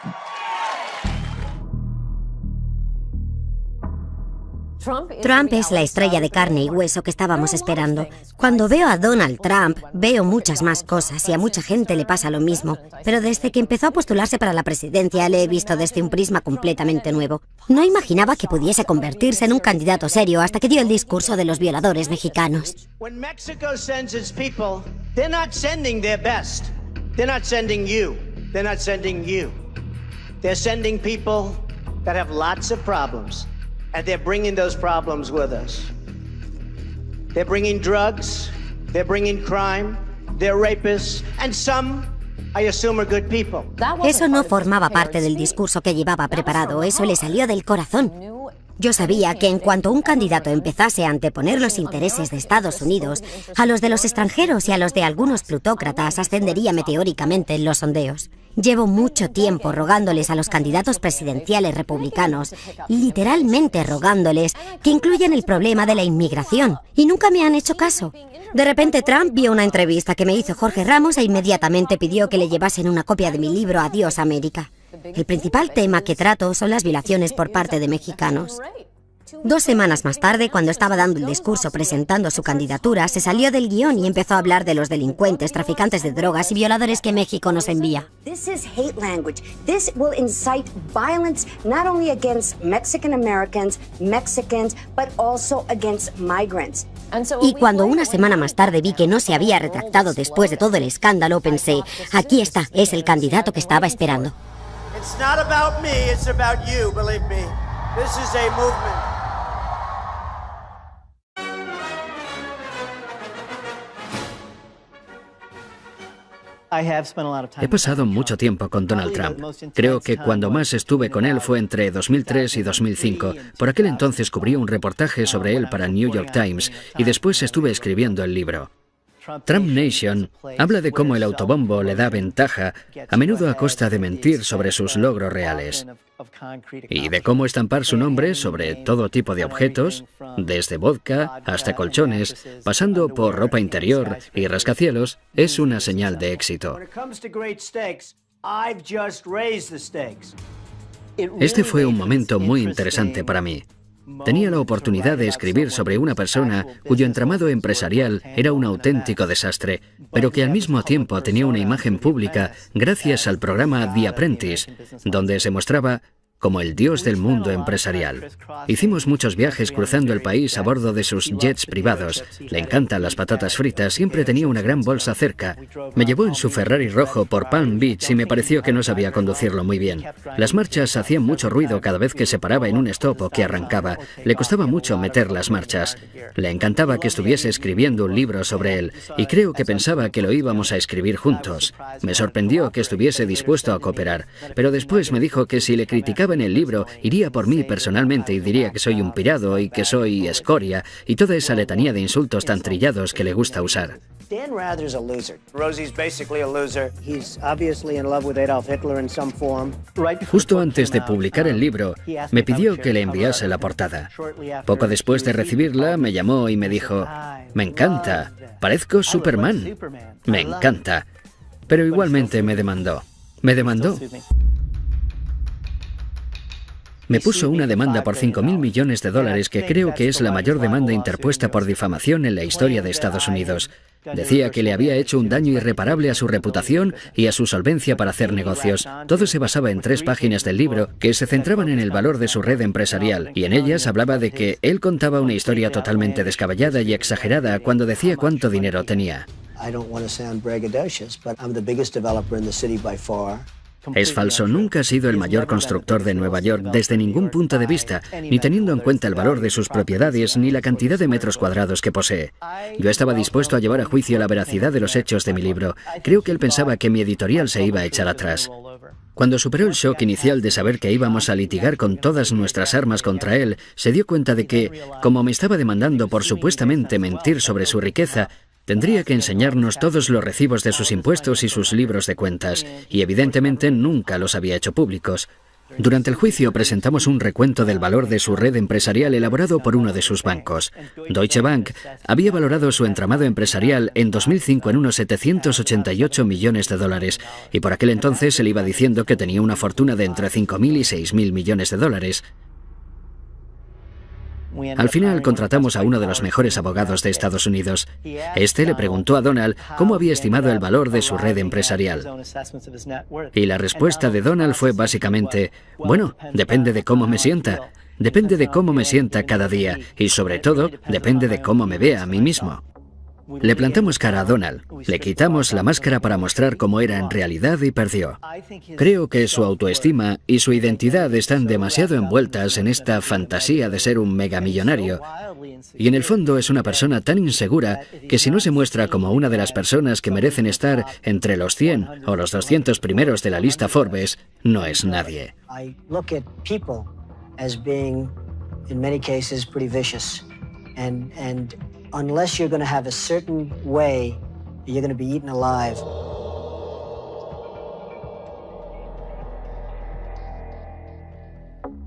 Trump es la estrella de carne y hueso que estábamos esperando. Cuando veo a Donald Trump, veo muchas más cosas y a mucha gente le pasa lo mismo. Pero desde que empezó a postularse para la presidencia, le he visto desde un prisma completamente nuevo. No imaginaba que pudiese convertirse en un candidato serio hasta que dio el discurso de los violadores mexicanos. When Mexico sends its people, they're not sending their best. They're not sending you. They're not sending you. They're sending people that have lots of problems. And they're bringing those problems with us. They're bringing drugs, they're bringing crime, they're rapists, and some, I assume, are good people. Eso no formaba parte del discurso que llevaba preparado, eso le salió del corazón. Yo sabía que en cuanto un candidato empezase a anteponer los intereses de Estados Unidos a los de los extranjeros y a los de algunos plutócratas, ascendería meteóricamente en los sondeos. Llevo mucho tiempo rogándoles a los candidatos presidenciales republicanos, literalmente rogándoles, que incluyan el problema de la inmigración, y nunca me han hecho caso. De repente Trump vio una entrevista que me hizo Jorge Ramos e inmediatamente pidió que le llevasen una copia de mi libro Adiós América. El principal tema que trato son las violaciones por parte de mexicanos. 2 semanas más tarde, cuando estaba dando el discurso presentando su candidatura, se salió del guión y empezó a hablar de los delincuentes, traficantes de drogas y violadores que México nos envía. This is hate language. This will incite violence not only against Mexican Americans, Mexicans, but also against migrants. Y cuando una semana más tarde vi que no se había retractado después de todo el escándalo, pensé, aquí está, es el candidato que estaba esperando. It's not about me, it's about you, believe me. This is a movement. He pasado mucho tiempo con Donald Trump. Creo que cuando más estuve con él fue entre 2003 y 2005. Por aquel entonces cubrí un reportaje sobre él para New York Times y después estuve escribiendo el libro. Trump Nation habla de cómo el autobombo le da ventaja, a menudo a costa de mentir sobre sus logros reales, y de cómo estampar su nombre sobre todo tipo de objetos, desde vodka hasta colchones, pasando por ropa interior y rascacielos, es una señal de éxito. Este fue un momento muy interesante para mí. Tenía la oportunidad de escribir sobre una persona cuyo entramado empresarial era un auténtico desastre, pero que al mismo tiempo tenía una imagen pública gracias al programa The Apprentice, donde se mostraba como el dios del mundo empresarial. Hicimos muchos viajes cruzando el país a bordo de sus jets privados. Le encantan las patatas fritas, siempre tenía una gran bolsa cerca. Me llevó en su Ferrari rojo por Palm Beach y me pareció que no sabía conducirlo muy bien. Las marchas hacían mucho ruido cada vez que se paraba en un stop o que arrancaba. Le costaba mucho meter las marchas. Le encantaba que estuviese escribiendo un libro sobre él y creo que pensaba que lo íbamos a escribir juntos. Me sorprendió que estuviese dispuesto a cooperar, pero después me dijo que si le criticaba en el libro, iría por mí personalmente y diría que soy un pirado y que soy escoria y toda esa letanía de insultos tan trillados que le gusta usar. Dan Rather's a loser. Rosie's basically a loser. He's obviously in love with Adolf Hitler in some form. Justo antes de publicar el libro, me pidió que le enviase la portada. Poco después de recibirla, me llamó y me dijo, me encanta, parezco Superman. Me encanta. Pero igualmente me demandó. Me demandó. Me puso una demanda por $5.000 millones que creo que es la mayor demanda interpuesta por difamación en la historia de Estados Unidos. Decía que le había hecho un daño irreparable a su reputación y a su solvencia para hacer negocios. Todo se basaba en 3 páginas del libro que se centraban en el valor de su red empresarial, y en ellas hablaba de que él contaba una historia totalmente descabellada y exagerada cuando decía cuánto dinero tenía. Es falso, nunca ha sido el mayor constructor de Nueva York desde ningún punto de vista, ni teniendo en cuenta el valor de sus propiedades ni la cantidad de metros cuadrados que posee. Yo estaba dispuesto a llevar a juicio la veracidad de los hechos de mi libro. Creo que él pensaba que mi editorial se iba a echar atrás. Cuando superó el shock inicial de saber que íbamos a litigar con todas nuestras armas contra él, se dio cuenta de que, como me estaba demandando por supuestamente mentir sobre su riqueza, tendría que enseñarnos todos los recibos de sus impuestos y sus libros de cuentas, y evidentemente nunca los había hecho públicos. Durante el juicio presentamos un recuento del valor de su red empresarial elaborado por uno de sus bancos. Deutsche Bank había valorado su entramado empresarial en 2005 en unos $788 millones, y por aquel entonces él iba diciendo que tenía una fortuna de entre $5.000 y $6.000 millones. Al final contratamos a uno de los mejores abogados de Estados Unidos. Este le preguntó a Donald cómo había estimado el valor de su red empresarial. Y la respuesta de Donald fue básicamente, bueno, depende de cómo me sienta. Depende de cómo me sienta cada día y sobre todo depende de cómo me vea a mí mismo. Le plantamos cara a Donald, le quitamos la máscara para mostrar cómo era en realidad y perdió. Creo que su autoestima y su identidad están demasiado envueltas en esta fantasía de ser un megamillonario. Y en el fondo es una persona tan insegura que si no se muestra como una de las personas que merecen estar entre los 100 o los 200 primeros de la lista Forbes, no es nadie. Unless you're going to have a certain way, you're going to be eaten alive.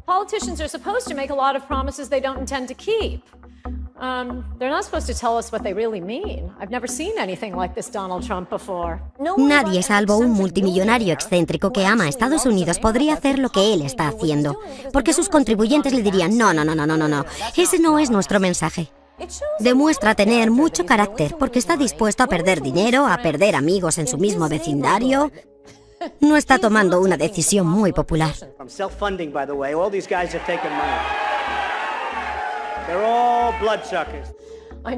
Politicians are supposed to make a lot of promises they don't intend to keep. Nadie, salvo un multimillonario excéntrico que ama a Estados Unidos, podría hacer lo que él está haciendo. Porque sus contribuyentes le dirían, no, ese no es nuestro mensaje. Demuestra tener mucho carácter porque está dispuesto a perder dinero, a perder amigos en su mismo vecindario. No está tomando una decisión muy popular.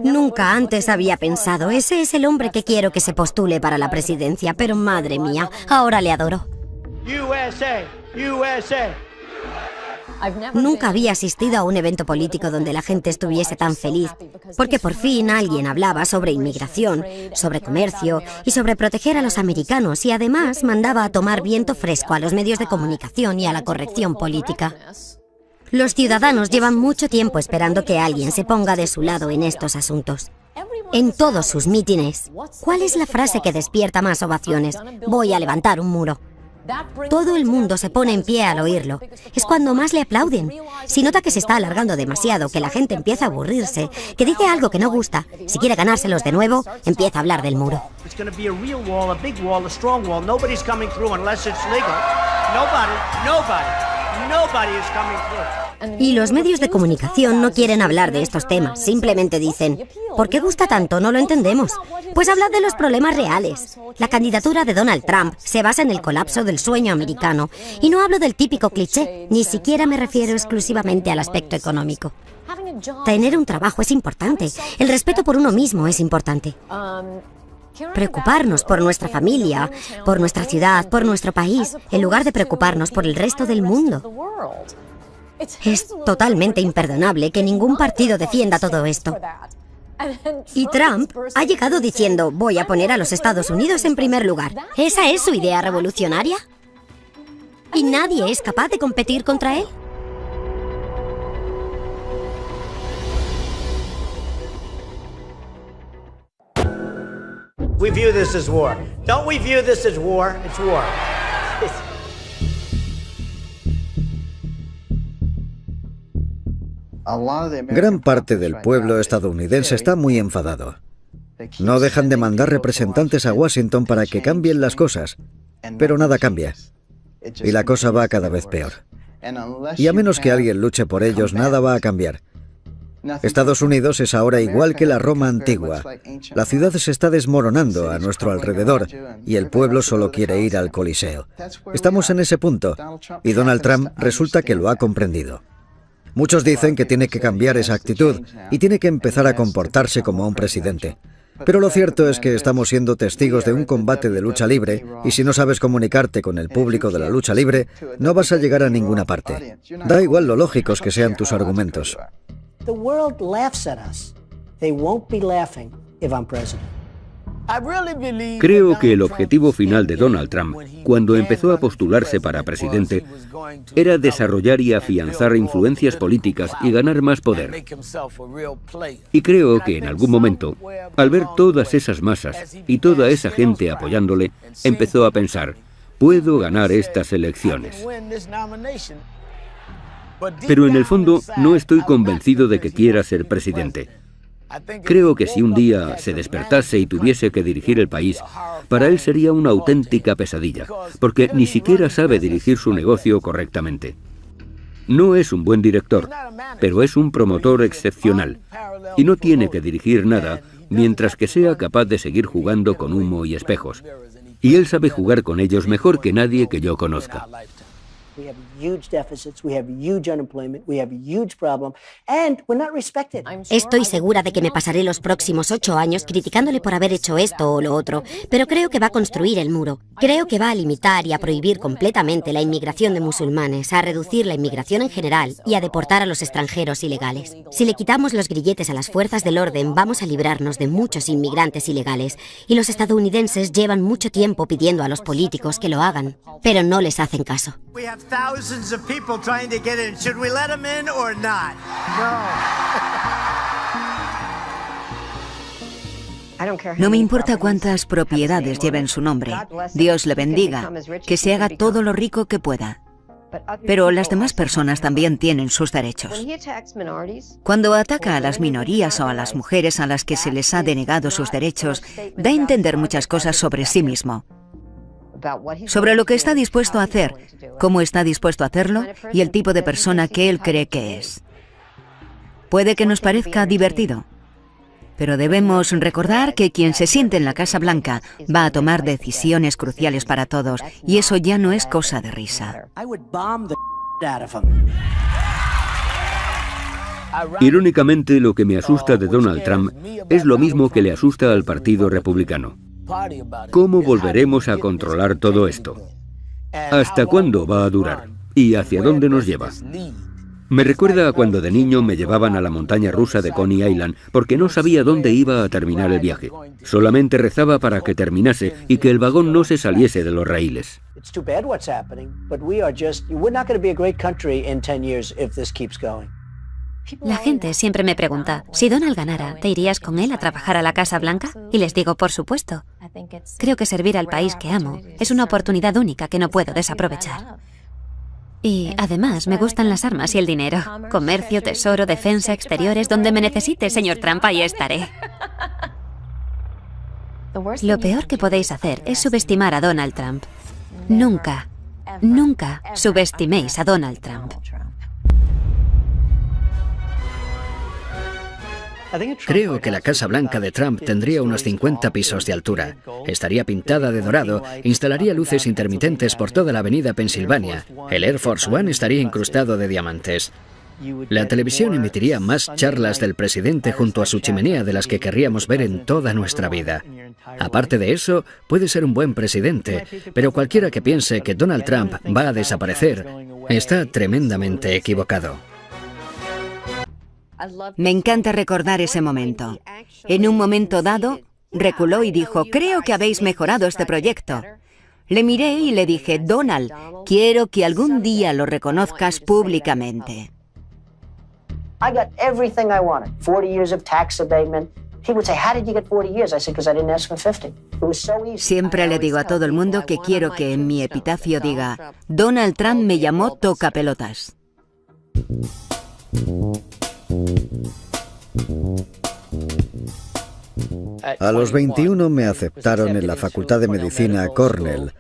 Nunca antes había pensado, ese es el hombre que quiero que se postule para la presidencia, pero madre mía, ahora le adoro. Nunca había asistido a un evento político donde la gente estuviese tan feliz, porque por fin alguien hablaba sobre inmigración, sobre comercio y sobre proteger a los americanos, y además mandaba a tomar viento fresco a los medios de comunicación y a la corrección política. Los ciudadanos llevan mucho tiempo esperando que alguien se ponga de su lado en estos asuntos. En todos sus mítines, ¿cuál es la frase que despierta más ovaciones? Voy a levantar un muro. Todo el mundo se pone en pie al oírlo. Es cuando más le aplauden. Si nota que se está alargando demasiado, que la gente empieza a aburrirse, que dice algo que no gusta, si quiere ganárselos de nuevo, empieza a hablar del muro. Y los medios de comunicación no quieren hablar de estos temas, simplemente dicen, ¿por qué gusta tanto? No lo entendemos. Pues hablad de los problemas reales. La candidatura de Donald Trump se basa en el colapso del sueño americano. Y no hablo del típico cliché, ni siquiera me refiero exclusivamente al aspecto económico. Tener un trabajo es importante, el respeto por uno mismo es importante. Preocuparnos por nuestra familia, por nuestra ciudad, por nuestro país, en lugar de preocuparnos por el resto del mundo. Es totalmente imperdonable que ningún partido defienda todo esto. Y Trump ha llegado diciendo, voy a poner a los Estados Unidos en primer lugar. ¿Esa es su idea revolucionaria? ¿Y nadie es capaz de competir contra él? We view this as war. Don't we view this as war? It's war. Gran parte del pueblo estadounidense está muy enfadado. No dejan de mandar representantes a Washington para que cambien las cosas, pero nada cambia. Y la cosa va cada vez peor. Y a menos que alguien luche por ellos, nada va a cambiar. Estados Unidos es ahora igual que la Roma antigua. La ciudad se está desmoronando a nuestro alrededor y el pueblo solo quiere ir al Coliseo. Estamos en ese punto y Donald Trump resulta que lo ha comprendido. Muchos dicen que tiene que cambiar esa actitud y tiene que empezar a comportarse como un presidente. Pero lo cierto es que estamos siendo testigos de un combate de lucha libre y si no sabes comunicarte con el público de la lucha libre, no vas a llegar a ninguna parte. Da igual lo lógicos que sean tus argumentos. The world laughs at us. They won't be laughing if I'm president. Creo que el objetivo final de Donald Trump, cuando empezó a postularse para presidente, era desarrollar y afianzar influencias políticas y ganar más poder. Y creo que en algún momento, al ver todas esas masas y toda esa gente apoyándole, empezó a pensar, puedo ganar estas elecciones. Pero en el fondo no estoy convencido de que quiera ser presidente. Creo que si un día se despertase y tuviese que dirigir el país, para él sería una auténtica pesadilla, porque ni siquiera sabe dirigir su negocio correctamente. No es un buen director, pero es un promotor excepcional, y no tiene que dirigir nada mientras que sea capaz de seguir jugando con humo y espejos. Y él sabe jugar con ellos mejor que nadie que yo conozca. We have huge deficits, we have huge unemployment, we have huge problem, and we're not respected. Estoy segura de que me pasaré los próximos 8 años criticándole por haber hecho esto o lo otro, pero creo que va a construir el muro. Creo que va a limitar y a prohibir completamente la inmigración de musulmanes, a reducir la inmigración en general y a deportar a los extranjeros ilegales. Si le quitamos los grilletes a las fuerzas del orden, vamos a librarnos de muchos inmigrantes ilegales, y los estadounidenses llevan mucho tiempo pidiendo a los políticos que lo hagan, pero no les hacen caso. We have thousands of people trying to get in. Should we let them in or not? No me importa cuántas propiedades lleven su nombre. Dios le bendiga, que se haga todo lo rico que pueda. Pero las demás personas también tienen sus derechos. Cuando ataca a las minorías o a las mujeres a las que se les ha denegado sus derechos, da a entender muchas cosas sobre sí mismo. Sobre lo que está dispuesto a hacer, cómo está dispuesto a hacerlo y el tipo de persona que él cree que es. Puede que nos parezca divertido, pero debemos recordar que quien se siente en la Casa Blanca va a tomar decisiones cruciales para todos, y eso ya no es cosa de risa. Irónicamente, lo que me asusta de Donald Trump es lo mismo que le asusta al Partido Republicano. ¿Cómo volveremos a controlar todo esto? ¿Hasta cuándo va a durar? ¿Y hacia dónde nos lleva? Me recuerda a cuando de niño me llevaban a la montaña rusa de Coney Island porque no sabía dónde iba a terminar el viaje. Solamente rezaba para que terminase y que el vagón no se saliese de los raíles. La gente siempre me pregunta, si Donald ganara, ¿te irías con él a trabajar a la Casa Blanca? Y les digo, por supuesto. Creo que servir al país que amo es una oportunidad única que no puedo desaprovechar. Y además me gustan las armas y el dinero. Comercio, tesoro, defensa, exteriores, donde me necesite, señor Trump, ahí estaré. Lo peor que podéis hacer es subestimar a Donald Trump. Nunca, nunca subestiméis a Donald Trump. Creo que la Casa Blanca de Trump tendría unos 50 pisos de altura. Estaría pintada de dorado, instalaría luces intermitentes por toda la avenida Pensilvania. El Air Force One estaría incrustado de diamantes. La televisión emitiría más charlas del presidente junto a su chimenea de las que querríamos ver en toda nuestra vida. Aparte de eso, puede ser un buen presidente, pero cualquiera que piense que Donald Trump va a desaparecer está tremendamente equivocado. Me encanta recordar ese momento. En un momento dado, reculó y dijo, creo que habéis mejorado este proyecto. Le miré y le dije, Donald, quiero que algún día lo reconozcas públicamente. I got everything I wanted. 40 years of tax abatement. He would say, how did you get 40 years? I said, because I didn't ask for 50. It was so easy. Siempre le digo a todo el mundo que quiero que en mi epitafio diga, Donald Trump me llamó tocapelotas. A los 21 me aceptaron en la Facultad de Medicina Cornell.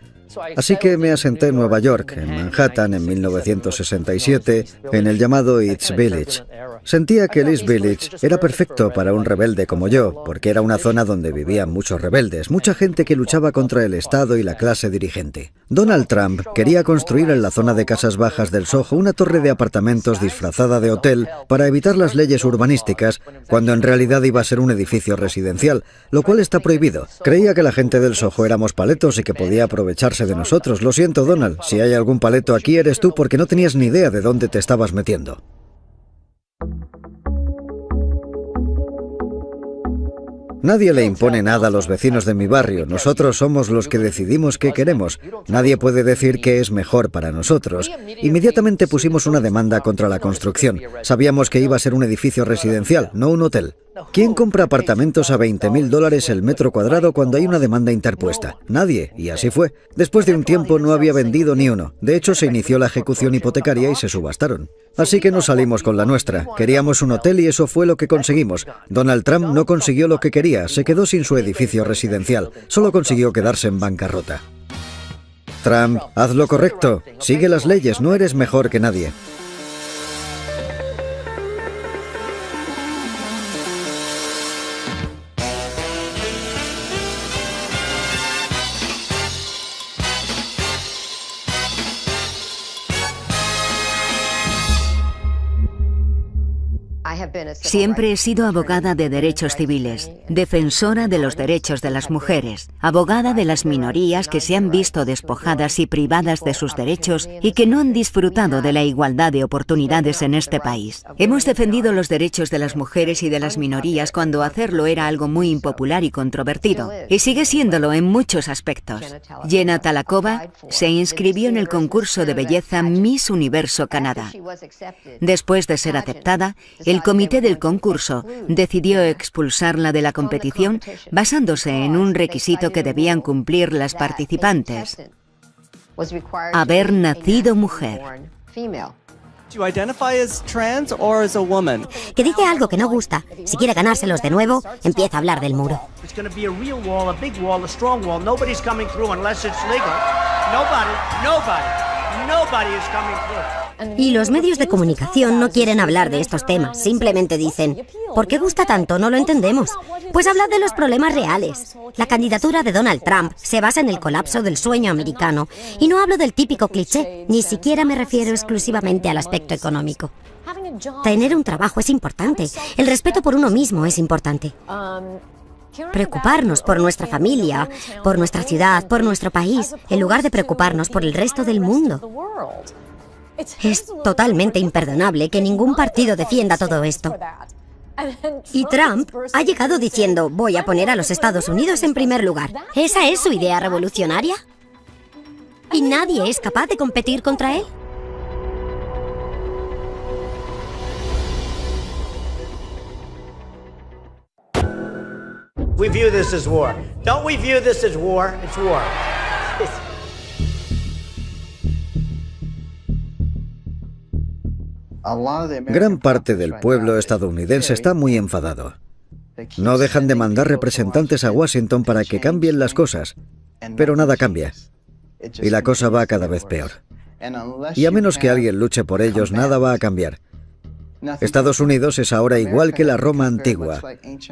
Así que me asenté en Nueva York, en Manhattan, en 1967, en el llamado East Village. Sentía que el East Village era perfecto para un rebelde como yo, porque era una zona donde vivían muchos rebeldes, mucha gente que luchaba contra el Estado y la clase dirigente. Donald Trump quería construir en la zona de casas bajas del Soho una torre de apartamentos disfrazada de hotel para evitar las leyes urbanísticas, cuando en realidad iba a ser un edificio residencial, lo cual está prohibido. Creía que la gente del Soho éramos paletos y que podía aprovecharse de nosotros. Lo siento, Donald, si hay algún paleto aquí eres tú porque no tenías ni idea de dónde te estabas metiendo. Nadie le impone nada a los vecinos de mi barrio. Nosotros somos los que decidimos qué queremos. Nadie puede decir qué es mejor para nosotros. Inmediatamente pusimos una demanda contra la construcción. Sabíamos que iba a ser un edificio residencial, no un hotel. ¿Quién compra apartamentos a $20.000 el metro cuadrado cuando hay una demanda interpuesta? Nadie, y así fue. Después de un tiempo no había vendido ni uno. De hecho, se inició la ejecución hipotecaria y se subastaron. Así que nos salimos con la nuestra. Queríamos un hotel y eso fue lo que conseguimos. Donald Trump no consiguió lo que quería, se quedó sin su edificio residencial. Solo consiguió quedarse en bancarrota. Trump, haz lo correcto. Sigue las leyes, no eres mejor que nadie. Siempre he sido abogada de derechos civiles, defensora de los derechos de las mujeres, abogada de las minorías que se han visto despojadas y privadas de sus derechos y que no han disfrutado de la igualdad de oportunidades en este país. Hemos defendido los derechos de las mujeres y de las minorías cuando hacerlo era algo muy impopular y controvertido, y sigue siéndolo en muchos aspectos. Jenna Talakova se inscribió en el concurso de belleza Miss Universo Canadá. Después de ser aceptada, el comité del concurso decidió expulsarla de la competición basándose en un requisito que debían cumplir las participantes. haber nacido mujer. To identify as trans or as a woman. Que dice algo que no gusta. Si quiere ganárselos de nuevo, empieza a hablar del muro. It's going to be a real wall, a big wall, a strong wall. Nobody's coming through unless it's legal. Nobody is coming through. Y los medios de comunicación no quieren hablar de estos temas. Simplemente dicen, ¿por qué gusta tanto? No lo entendemos. Pues hablad de los problemas reales. La candidatura de Donald Trump se basa en el colapso del sueño americano. Y no hablo del típico cliché, ni siquiera me refiero exclusivamente al aspecto económico. Tener un trabajo es importante. El respeto por uno mismo es importante. Preocuparnos por nuestra familia, por nuestra ciudad, por nuestro país, en lugar de preocuparnos por el resto del mundo. Es totalmente imperdonable que ningún partido defienda todo esto. Y Trump ha llegado diciendo, voy a poner a los Estados Unidos en primer lugar. ¿Esa es su idea revolucionaria? ¿Y nadie es capaz de competir contra él? We view this as war. Don't we view this as war? It's war. Gran parte del pueblo estadounidense está muy enfadado. No dejan de mandar representantes a Washington para que cambien las cosas, pero nada cambia. Y la cosa va cada vez peor. Y a menos que alguien luche por ellos, nada va a cambiar. Estados Unidos es ahora igual que la Roma antigua.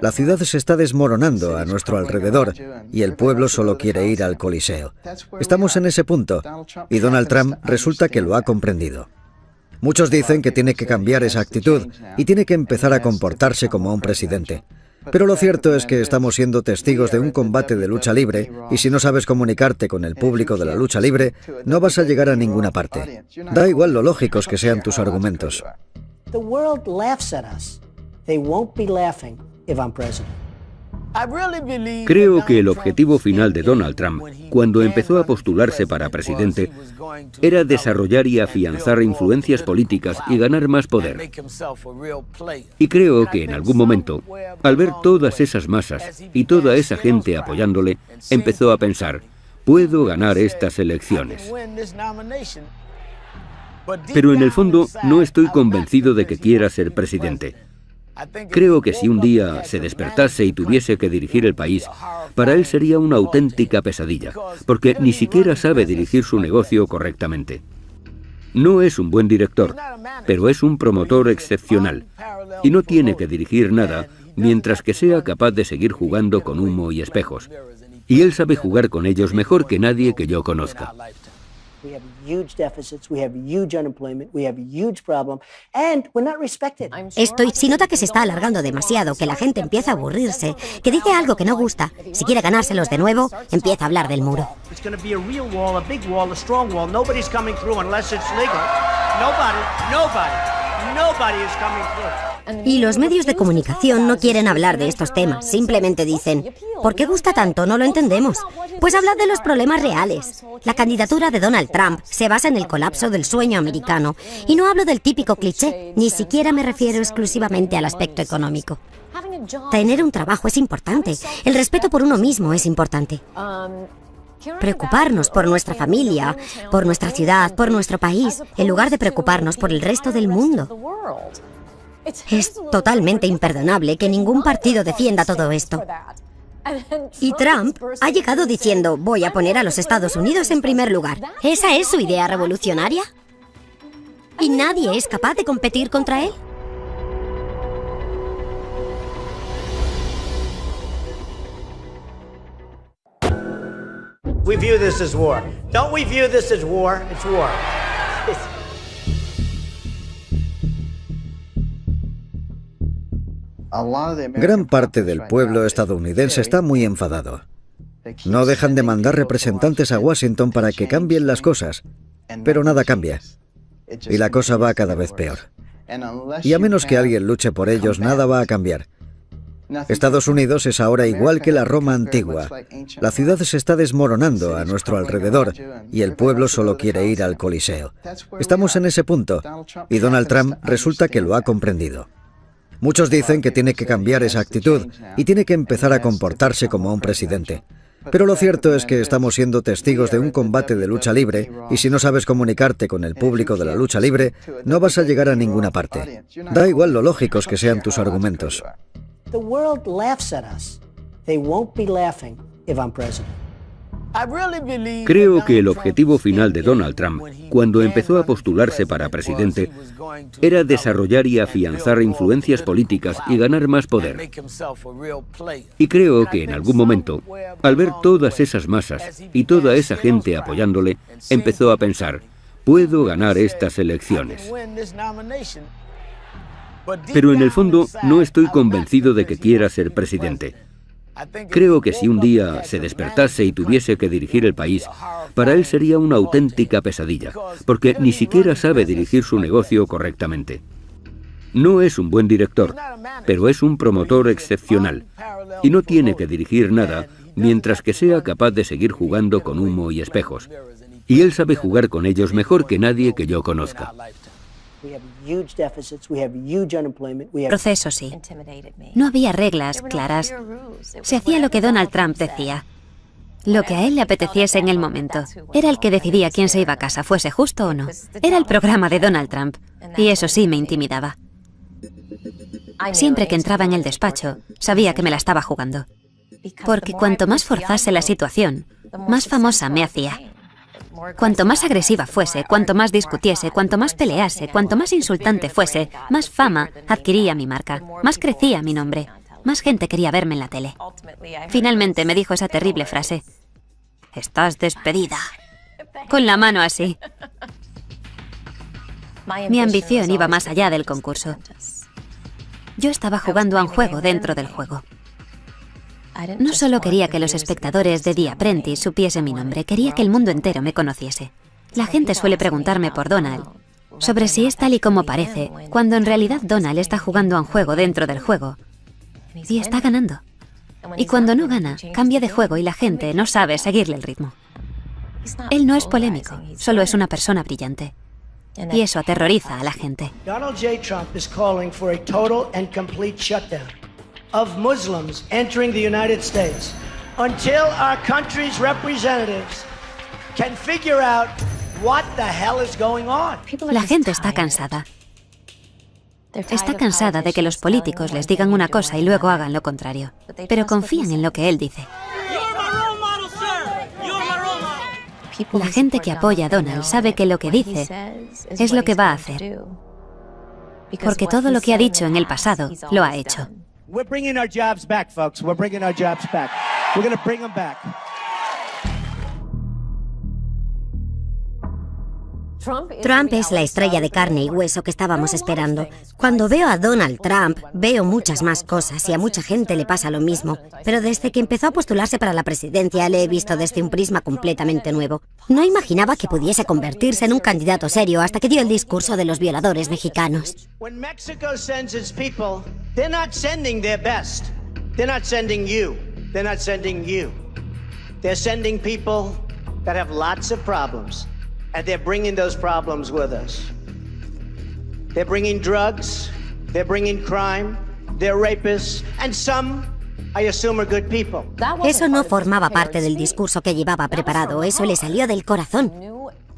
La ciudad se está desmoronando a nuestro alrededor y el pueblo solo quiere ir al Coliseo. Estamos en ese punto y Donald Trump resulta que lo ha comprendido. Muchos dicen que tiene que cambiar esa actitud y tiene que empezar a comportarse como un presidente. Pero lo cierto es que estamos siendo testigos de un combate de lucha libre y si no sabes comunicarte con el público de la lucha libre, no vas a llegar a ninguna parte. Da igual lo lógicos que sean tus argumentos. The world laughs at us. They won't be laughing if I'm president. Creo que el objetivo final de Donald Trump, cuando empezó a postularse para presidente, era desarrollar y afianzar influencias políticas y ganar más poder. Y creo que en algún momento, al ver todas esas masas y toda esa gente apoyándole, empezó a pensar, puedo ganar estas elecciones. Pero en el fondo no estoy convencido de que quiera ser presidente. Creo que si un día se despertase y tuviese que dirigir el país, para él sería una auténtica pesadilla, porque ni siquiera sabe dirigir su negocio correctamente. No es un buen director, pero es un promotor excepcional, y no tiene que dirigir nada mientras que sea capaz de seguir jugando con humo y espejos. Y él sabe jugar con ellos mejor que nadie que yo conozca. We have huge deficits, we have huge unemployment, we have huge problem, and we're not respected. Si nota que se está alargando demasiado, que la gente empieza a aburrirse, que dice algo que no gusta, si quiere ganárselos de nuevo, empieza a hablar del muro. It's going to be a real wall, a big wall, a strong wall. Nobody's coming through unless it's legal. Nobody is coming through. Y los medios de comunicación no quieren hablar de estos temas, simplemente dicen, ¿por qué gusta tanto? No lo entendemos. Pues hablad de los problemas reales. La candidatura de Donald Trump se basa en el colapso del sueño americano. Y no hablo del típico cliché, ni siquiera me refiero exclusivamente al aspecto económico. Tener un trabajo es importante. El respeto por uno mismo es importante. Preocuparnos por nuestra familia, por nuestra ciudad, por nuestro país, en lugar de preocuparnos por el resto del mundo. Es totalmente imperdonable que ningún partido defienda todo esto. Y Trump ha llegado diciendo, voy a poner a los Estados Unidos en primer lugar. ¿Esa es su idea revolucionaria? ¿Y nadie es capaz de competir contra él? We view this as war. Don't we view this as war? It's war. Gran parte del pueblo estadounidense está muy enfadado. No dejan de mandar representantes a Washington para que cambien las cosas, pero nada cambia. Y la cosa va cada vez peor. Y a menos que alguien luche por ellos, nada va a cambiar. Estados Unidos es ahora igual que la Roma antigua. La ciudad se está desmoronando a nuestro alrededor y el pueblo solo quiere ir al Coliseo. Estamos en ese punto y Donald Trump resulta que lo ha comprendido. Muchos dicen que tiene que cambiar esa actitud y tiene que empezar a comportarse como un presidente. Pero lo cierto es que estamos siendo testigos de un combate de lucha libre, y si no sabes comunicarte con el público de la lucha libre, no vas a llegar a ninguna parte. Da igual lo lógicos que sean tus argumentos. The world laughs at us. They won't be laughing if I'm president. Creo que el objetivo final de Donald Trump, cuando empezó a postularse para presidente, era desarrollar y afianzar influencias políticas y ganar más poder. Y creo que en algún momento, al ver todas esas masas y toda esa gente apoyándole, empezó a pensar, puedo ganar estas elecciones. Pero en el fondo no estoy convencido de que quiera ser presidente. Creo que si un día se despertase y tuviese que dirigir el país, para él sería una auténtica pesadilla, porque ni siquiera sabe dirigir su negocio correctamente. No es un buen director, pero es un promotor excepcional, y no tiene que dirigir nada mientras que sea capaz de seguir jugando con humo y espejos. Y él sabe jugar con ellos mejor que nadie que yo conozca. Proceso sí. No había reglas claras. Se hacía lo que Donald Trump decía. Lo que a él le apeteciese en el momento. Era el que decidía quién se iba a casa, fuese justo o no. Era el programa de Donald Trump. Y eso sí me intimidaba. Siempre que entraba en el despacho, sabía que me la estaba jugando. Porque cuanto más forzase la situación, más famosa me hacía. Cuanto más agresiva fuese, cuanto más discutiese, cuanto más pelease, cuanto más insultante fuese, más fama adquiría mi marca, más crecía mi nombre, más gente quería verme en la tele. Finalmente me dijo esa terrible frase: «Estás despedida», con la mano así. Mi ambición iba más allá del concurso. Yo estaba jugando a un juego dentro del juego. No solo quería que los espectadores de The Apprentice supiesen mi nombre, quería que el mundo entero me conociese. La gente suele preguntarme por Donald, sobre si es tal y como parece, cuando en realidad Donald está jugando a un juego dentro del juego. Y está ganando. Y cuando no gana, cambia de juego y la gente no sabe seguirle el ritmo. Él no es polémico, solo es una persona brillante. Y eso aterroriza a la gente. Donald J. Trump is calling for a total and complete shutdown of Muslims entering the United States until our country's representatives can figure out what the hell is going on. La gente está cansada. Está cansada de que los políticos les digan una cosa y luego hagan lo contrario. Pero confían en lo que él dice. La gente que apoya a Donald sabe que lo que dice es lo que va a hacer. Porque todo lo que ha dicho en el pasado lo ha hecho. We're bringing our jobs back, folks. We're bringing our jobs back. We're going to bring them back. Trump es la estrella de carne y hueso que estábamos esperando. Cuando veo a Donald Trump, veo muchas más cosas y a mucha gente le pasa lo mismo. Pero desde que empezó a postularse para la presidencia, le he visto desde un prisma completamente nuevo. No imaginaba que pudiese convertirse en un candidato serio hasta que dio el discurso de los violadores mexicanos. When Mexico sends its people, they're not sending their best. They're not sending you. They're not sending you. They're sending people that have lots of problems. And they're bringing those problems with us. They're bringing drugs, they're bringing crime, they're rapists, and some, I assume, are good people. Eso no formaba parte del discurso que llevaba preparado, eso le salió del corazón.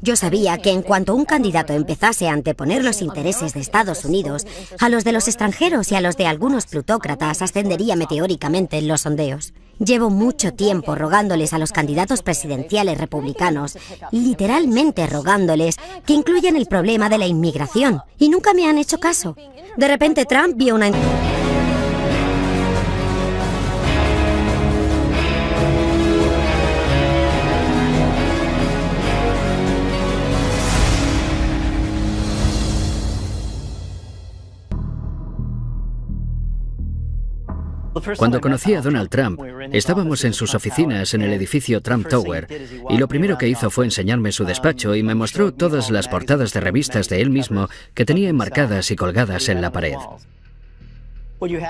Yo sabía que en cuanto un candidato empezase a anteponer los intereses de Estados Unidos a los de los extranjeros y a los de algunos plutócratas, ascendería meteóricamente en los sondeos. Llevo mucho tiempo rogándoles a los candidatos presidenciales republicanos, literalmente rogándoles, que incluyan el problema de la inmigración, y nunca me han hecho caso. De repente Trump vio una... Cuando conocí a Donald Trump, estábamos en sus oficinas en el edificio Trump Tower, y lo primero que hizo fue enseñarme su despacho y me mostró todas las portadas de revistas de él mismo que tenía enmarcadas y colgadas en la pared.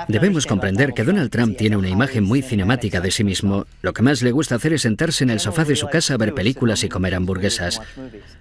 Debemos comprender que Donald Trump tiene una imagen muy cinemática de sí mismo. Lo que más le gusta hacer es sentarse en el sofá de su casa a ver películas y comer hamburguesas.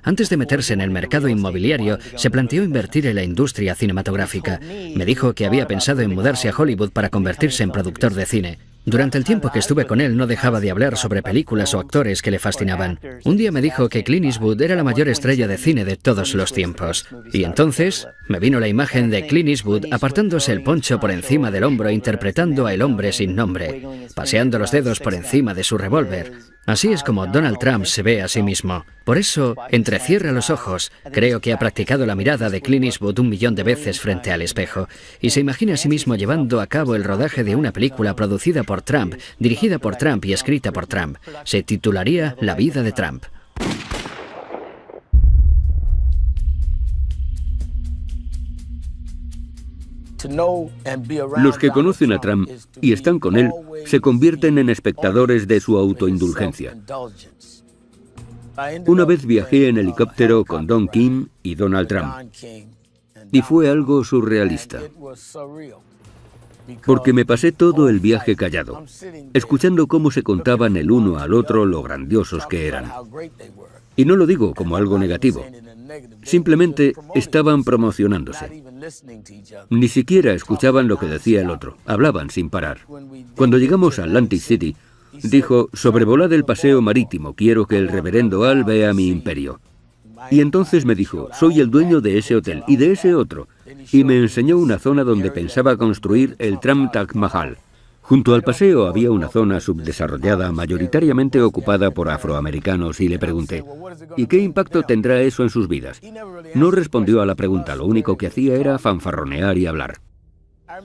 Antes de meterse en el mercado inmobiliario, se planteó invertir en la industria cinematográfica. Me dijo que había pensado en mudarse a Hollywood para convertirse en productor de cine. Durante el tiempo que estuve con él no dejaba de hablar sobre películas o actores que le fascinaban. Un día me dijo que Clint Eastwood era la mayor estrella de cine de todos los tiempos. Y entonces me vino la imagen de Clint Eastwood apartándose el poncho por encima del hombro interpretando a El hombre sin nombre, paseando los dedos por encima de su revólver. Así es como Donald Trump se ve a sí mismo. Por eso, entrecierra los ojos. Creo que ha practicado la mirada de Clint Eastwood 1.000.000 de veces frente al espejo. Y se imagina a sí mismo llevando a cabo el rodaje de una película producida por Trump, dirigida por Trump y escrita por Trump. Se titularía La vida de Trump. Los que conocen a Trump y están con él se convierten en espectadores de su autoindulgencia. Una vez viajé en helicóptero con Don King y Donald Trump y fue algo surrealista, porque me pasé todo el viaje callado, escuchando cómo se contaban el uno al otro lo grandiosos que eran. Y no lo digo como algo negativo, simplemente estaban promocionándose. Ni siquiera escuchaban lo que decía el otro, hablaban sin parar. Cuando llegamos a Atlantic City, dijo: sobrevolad el paseo marítimo, quiero que el reverendo Al vea mi imperio. Y entonces me dijo: soy el dueño de ese hotel y de ese otro, y me enseñó una zona donde pensaba construir el Trump Taj Mahal. Junto al paseo había una zona subdesarrollada, mayoritariamente ocupada por afroamericanos, y le pregunté: ¿y qué impacto tendrá eso en sus vidas? No respondió a la pregunta, lo único que hacía era fanfarronear y hablar.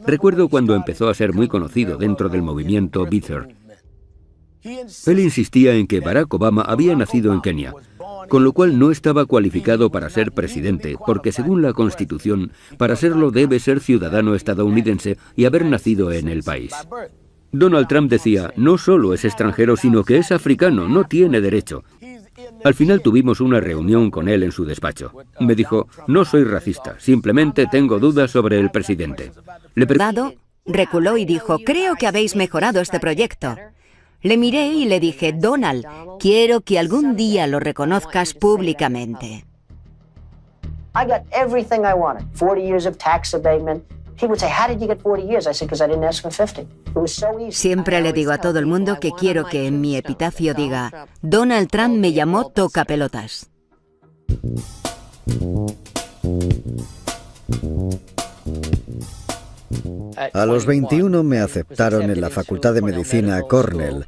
Recuerdo cuando empezó a ser muy conocido dentro del movimiento Beatles. Él insistía en que Barack Obama había nacido en Kenia, con lo cual no estaba cualificado para ser presidente, porque según la Constitución, para serlo debe ser ciudadano estadounidense y haber nacido en el país. Donald Trump decía: no solo es extranjero, sino que es africano, no tiene derecho. Al final tuvimos una reunión con él en su despacho. Me dijo: no soy racista, simplemente tengo dudas sobre el presidente. Reculó y dijo: creo que habéis mejorado este proyecto. Le miré y le dije: Donald, quiero que algún día lo reconozcas públicamente. I got everything I wanted. 40 years of tax abatement. He would say, how did you get 40 years? I said, because I didn't ask for 50. It was so easy. Siempre le digo a todo el mundo que quiero que en mi epitafio diga: Donald Trump me llamó tocapelotas. A los 21 me aceptaron en la Facultad de Medicina Cornell.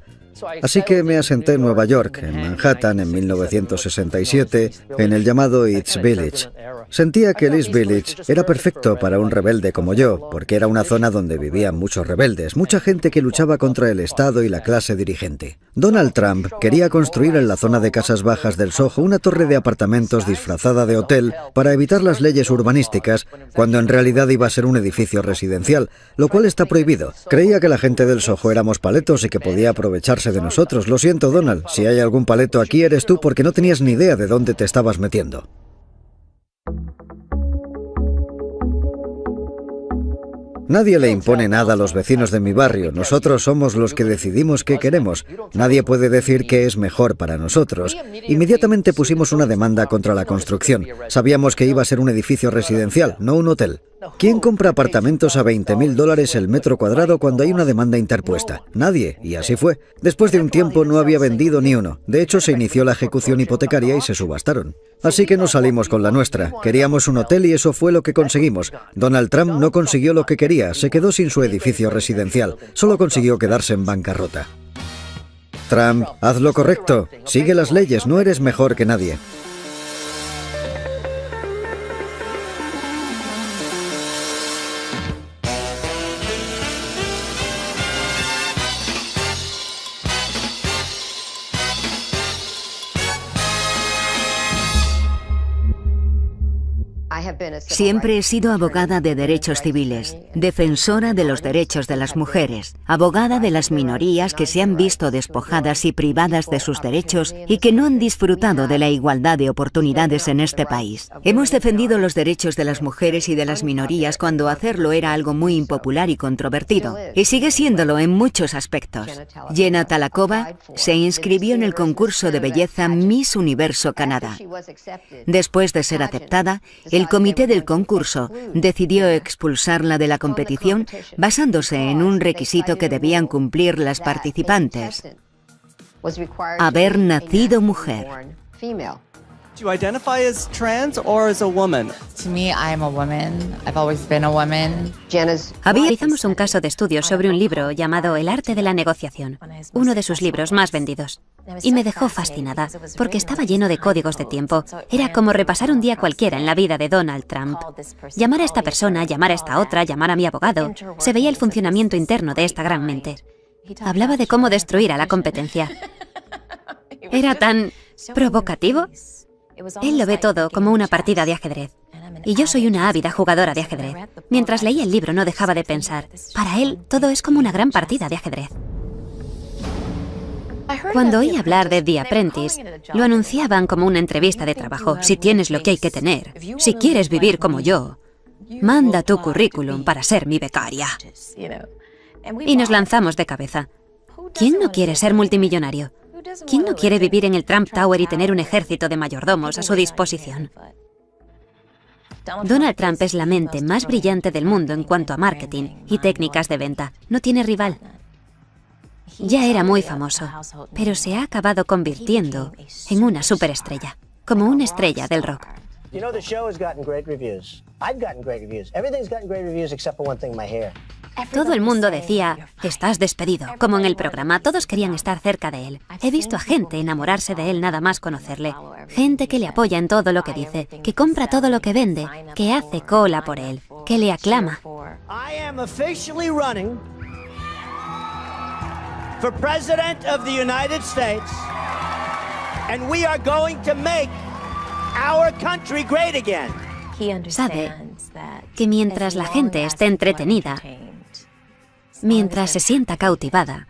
Así que me asenté en Nueva York, en Manhattan, en 1967, en el llamado East Village. Sentía que el East Village era perfecto para un rebelde como yo, porque era una zona donde vivían muchos rebeldes, mucha gente que luchaba contra el Estado y la clase dirigente. Donald Trump quería construir en la zona de casas bajas del Soho una torre de apartamentos disfrazada de hotel para evitar las leyes urbanísticas, cuando en realidad iba a ser un edificio residencial, lo cual está prohibido. Creía que la gente del Soho éramos paletos y que podía aprovecharse de nosotros. Lo siento, Donald, si hay algún paleto aquí eres tú, porque no tenías ni idea de dónde te estabas metiendo. Nadie le impone nada a los vecinos de mi barrio. Nosotros somos los que decidimos qué queremos. Nadie puede decir qué es mejor para nosotros. Inmediatamente pusimos una demanda contra la construcción. Sabíamos que iba a ser un edificio residencial, no un hotel. ¿Quién compra apartamentos a $20.000 el metro cuadrado cuando hay una demanda interpuesta? Nadie, y así fue. Después de un tiempo no había vendido ni uno. De hecho, se inició la ejecución hipotecaria y se subastaron. Así que nos salimos con la nuestra. Queríamos un hotel y eso fue lo que conseguimos. Donald Trump no consiguió lo que quería, se quedó sin su edificio residencial. Solo consiguió quedarse en bancarrota. Trump, haz lo correcto. Sigue las leyes, no eres mejor que nadie. Siempre he sido abogada de derechos civiles, defensora de los derechos de las mujeres, abogada de las minorías que se han visto despojadas y privadas de sus derechos y que no han disfrutado de la igualdad de oportunidades en este país. Hemos defendido los derechos de las mujeres y de las minorías cuando hacerlo era algo muy impopular y controvertido, y sigue siéndolo en muchos aspectos. Jenna Talakova se inscribió en el concurso de belleza Miss Universo Canadá. Después de ser aceptada, el El comité del concurso decidió expulsarla de la competición basándose en un requisito que debían cumplir las participantes: haber nacido mujer. Do you identify as trans or as a woman? To me, I am a woman. I've always been a woman. Realizamos un caso de estudio sobre un libro llamado El arte de la negociación, uno de sus libros más vendidos. Y me dejó fascinada, porque estaba lleno de códigos de tiempo. Era como repasar un día cualquiera en la vida de Donald Trump. Llamar a esta persona, llamar a esta otra, llamar a mi abogado. Se veía el funcionamiento interno de esta gran mente. Hablaba de cómo destruir a la competencia. Era tan provocativo. Él lo ve todo como una partida de ajedrez. Y yo soy una ávida jugadora de ajedrez. Mientras leía el libro no dejaba de pensar, para él todo es como una gran partida de ajedrez. Cuando oí hablar de The Apprentice, lo anunciaban como una entrevista de trabajo. Si tienes lo que hay que tener, si quieres vivir como yo, manda tu currículum para ser mi becaria. Y nos lanzamos de cabeza. ¿Quién no quiere ser multimillonario? ¿Quién no quiere vivir en el Trump Tower y tener un ejército de mayordomos a su disposición? Donald Trump es la mente más brillante del mundo en cuanto a marketing y técnicas de venta. No tiene rival. Ya era muy famoso, pero se ha acabado convirtiendo en una superestrella, como una estrella del rock. You know, the show has gotten great reviews. I've gotten great reviews. Everything's gotten great reviews except for one thing, my hair. Todo el mundo decía, estás despedido, como en el programa. Todos querían estar cerca de él. He visto a gente enamorarse de él nada más conocerle. Gente que le apoya en todo lo que dice, que compra todo lo que vende, que hace cola por él, que le aclama. I am officially running for President of the United States, and we are going to make our country great again. Sabe que mientras la gente esté entretenida, mientras se sienta cautivada,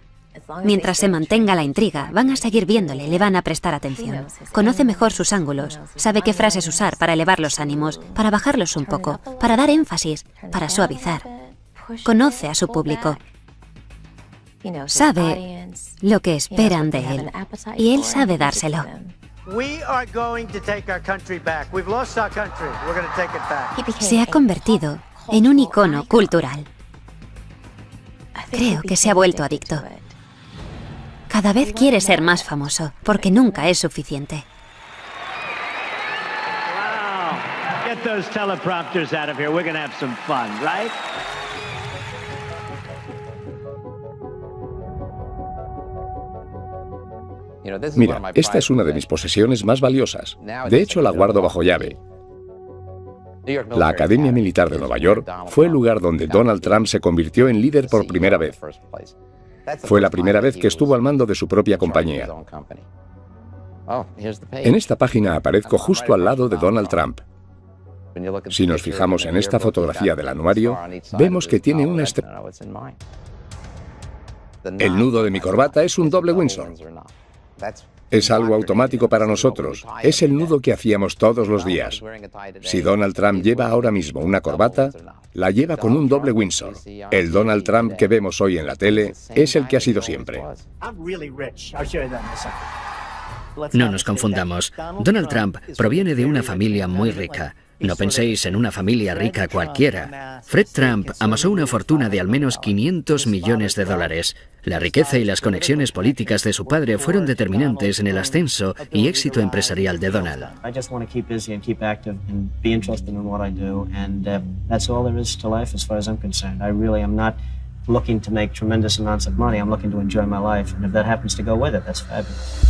mientras se mantenga la intriga, van a seguir viéndole, le van a prestar atención. Conoce mejor sus ángulos, sabe qué frases usar para elevar los ánimos, para bajarlos un poco, para dar énfasis, para suavizar. Conoce a su público. Sabe lo que esperan de él y él sabe dárselo. Se ha convertido en un icono cultural. Creo que se ha vuelto adicto. Cada vez quiere ser más famoso, porque nunca es suficiente. Wow. Get those teleprompters out of here. We're gonna have some fun, right? Mira, esta es una de mis posesiones más valiosas. De hecho, la guardo bajo llave. La Academia Militar de Nueva York fue el lugar donde Donald Trump se convirtió en líder por primera vez. Fue la primera vez que estuvo al mando de su propia compañía. En esta página aparezco justo al lado de Donald Trump. Si nos fijamos en esta fotografía del anuario, vemos que tiene una estrella. El nudo de mi corbata es un doble Windsor. Es algo automático para nosotros. Es el nudo que hacíamos todos los días. Si Donald Trump lleva ahora mismo una corbata, la lleva con un doble Windsor. El Donald Trump que vemos hoy en la tele es el que ha sido siempre. No nos confundamos. Donald Trump proviene de una familia muy rica. No penséis en una familia rica cualquiera. Fred Trump amasó una fortuna de al menos 500 millones de dólares. La riqueza y las conexiones políticas de su padre fueron determinantes en el ascenso y éxito empresarial de Donald. Looking to make tremendous amounts of money. I'm looking to enjoy my life, and if that happens to go with it, that's fabulous.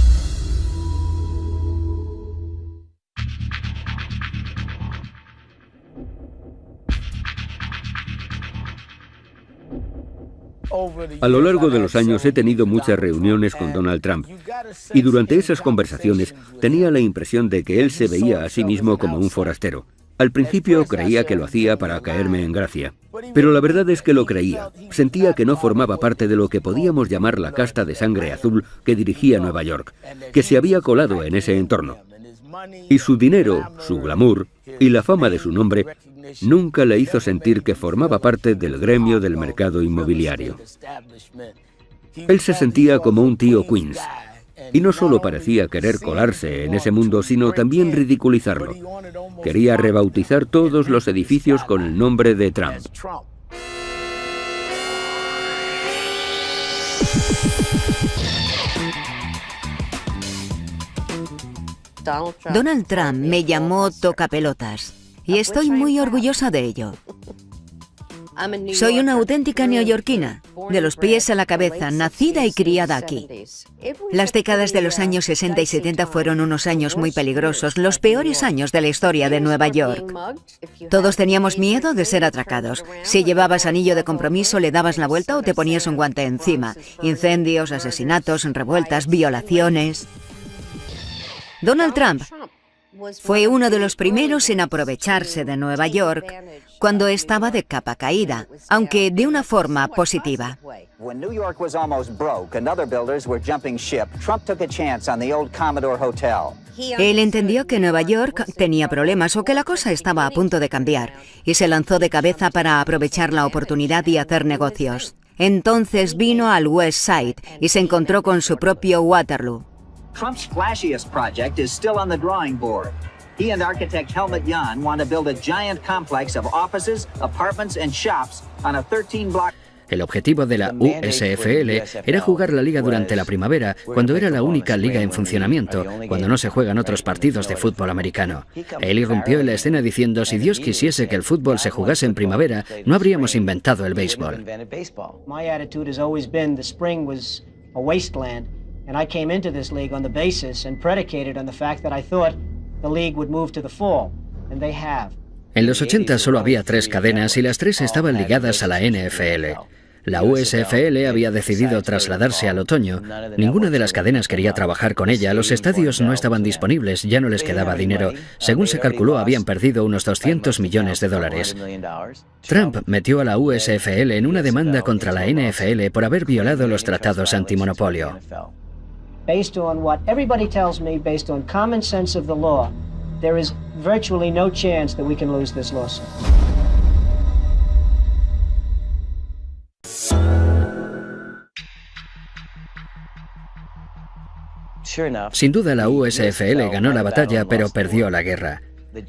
A lo largo de los años he tenido muchas reuniones con Donald Trump y durante esas conversaciones tenía la impresión de que él se veía a sí mismo como un forastero. Al principio creía que lo hacía para caerme en gracia, pero la verdad es que lo creía. Sentía que no formaba parte de lo que podíamos llamar la casta de sangre azul que dirigía Nueva York, que se había colado en ese entorno. Y su dinero, su glamour y la fama de su nombre nunca le hizo sentir que formaba parte del gremio del mercado inmobiliario. Él se sentía como un tío Queens, Y no solo parecía querer colarse en ese mundo, sino también ridiculizarlo. Quería rebautizar todos los edificios con el nombre de Trump. Donald Trump me llamó tocapelotas y estoy muy orgullosa de ello. Soy una auténtica neoyorquina, de los pies a la cabeza, nacida y criada aquí. Las décadas de los años 60 y 70 fueron unos años muy peligrosos, los peores años de la historia de Nueva York. Todos teníamos miedo de ser atracados. Si llevabas anillo de compromiso, le dabas la vuelta o te ponías un guante encima. Incendios, asesinatos, revueltas, violaciones. Donald Trump fue uno de los primeros en aprovecharse de Nueva York cuando estaba de capa caída, aunque de una forma positiva. Él entendió que Nueva York tenía problemas o que la cosa estaba a punto de cambiar y se lanzó de cabeza para aprovechar la oportunidad y hacer negocios. Entonces vino al West Side y se encontró con su propio Waterloo. Trump's flashiest project is still on the drawing board. He and architect Helmut Jahn want to build a giant complex of offices, apartments and shops on a 13-block... El objetivo de la USFL era jugar la liga durante la primavera, cuando era la única liga en funcionamiento, cuando no se juegan otros partidos de fútbol americano. Él irrumpió en la escena diciendo: si Dios quisiese que el fútbol se jugase en primavera, no habríamos inventado el béisbol. And I came into this league on the basis and predicated on the fact that I thought the league would move to the fall, and they have. En los 80 solo había 3 cadenas y las 3 estaban ligadas a la NFL. La USFL había decidido trasladarse al otoño. Ninguna de las cadenas quería trabajar con ella, los estadios no estaban disponibles, ya no les quedaba dinero. Según se calculó, habían perdido unos $200 millones. Trump metió a la USFL en una demanda contra la NFL por haber violado los tratados antimonopolio. Based on what everybody tells me, based on common sense of the law, there is virtually no chance that we can lose this lawsuit. Sin duda la USFL ganó la batalla, pero perdió la guerra.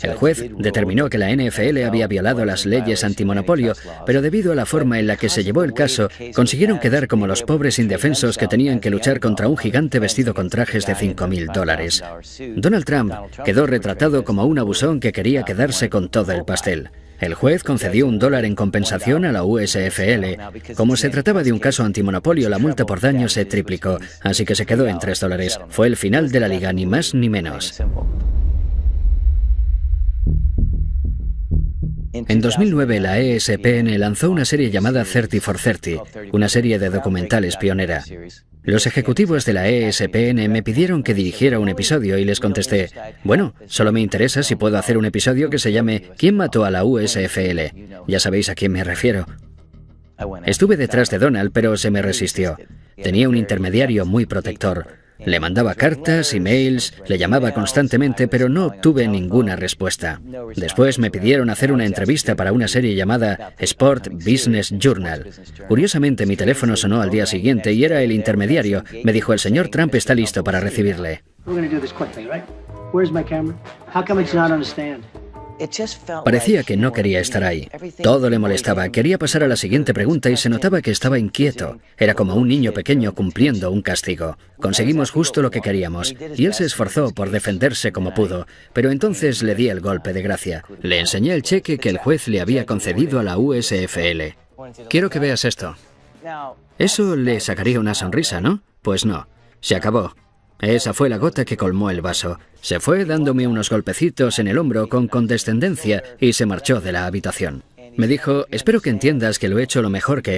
El juez determinó que la NFL había violado las leyes antimonopolio, pero debido a la forma en la que se llevó el caso, consiguieron quedar como los pobres indefensos que tenían que luchar contra un gigante vestido con trajes de $5.000. Donald Trump quedó retratado como un abusón que quería quedarse con todo el pastel. El juez concedió $1 en compensación a la USFL. Como se trataba de un caso antimonopolio, la multa por daño se triplicó, así que se quedó en $3. Fue el final de la liga, ni más ni menos. En 2009, la ESPN lanzó una serie llamada 30 for 30, una serie de documentales pionera. Los ejecutivos de la ESPN me pidieron que dirigiera un episodio y les contesté: bueno, solo me interesa si puedo hacer un episodio que se llame ¿Quién mató a la USFL? Ya sabéis a quién me refiero. Estuve detrás de Donald, pero se me resistió. Tenía un intermediario muy protector. Le mandaba cartas, emails, le llamaba constantemente, pero no obtuve ninguna respuesta. Después me pidieron hacer una entrevista para una serie llamada Sport Business Journal. Curiosamente, mi teléfono sonó al día siguiente y era el intermediario. Me dijo: el señor Trump está listo para recibirle. Parecía que no quería estar ahí. Todo le molestaba. Quería pasar a la siguiente pregunta y se notaba que estaba inquieto. Era como un niño pequeño cumpliendo un castigo. Conseguimos justo lo que queríamos, y él se esforzó por defenderse como pudo, pero entonces le di el golpe de gracia. Le enseñé el cheque que el juez le había concedido a la USFL. Quiero que veas esto. Eso le sacaría una sonrisa, ¿no? Pues no. Se acabó. Esa fue la gota que colmó el vaso. Se fue dándome unos golpecitos en el hombro con condescendencia y se marchó de la habitación. Me dijo: espero que entiendas que lo he hecho lo mejor que he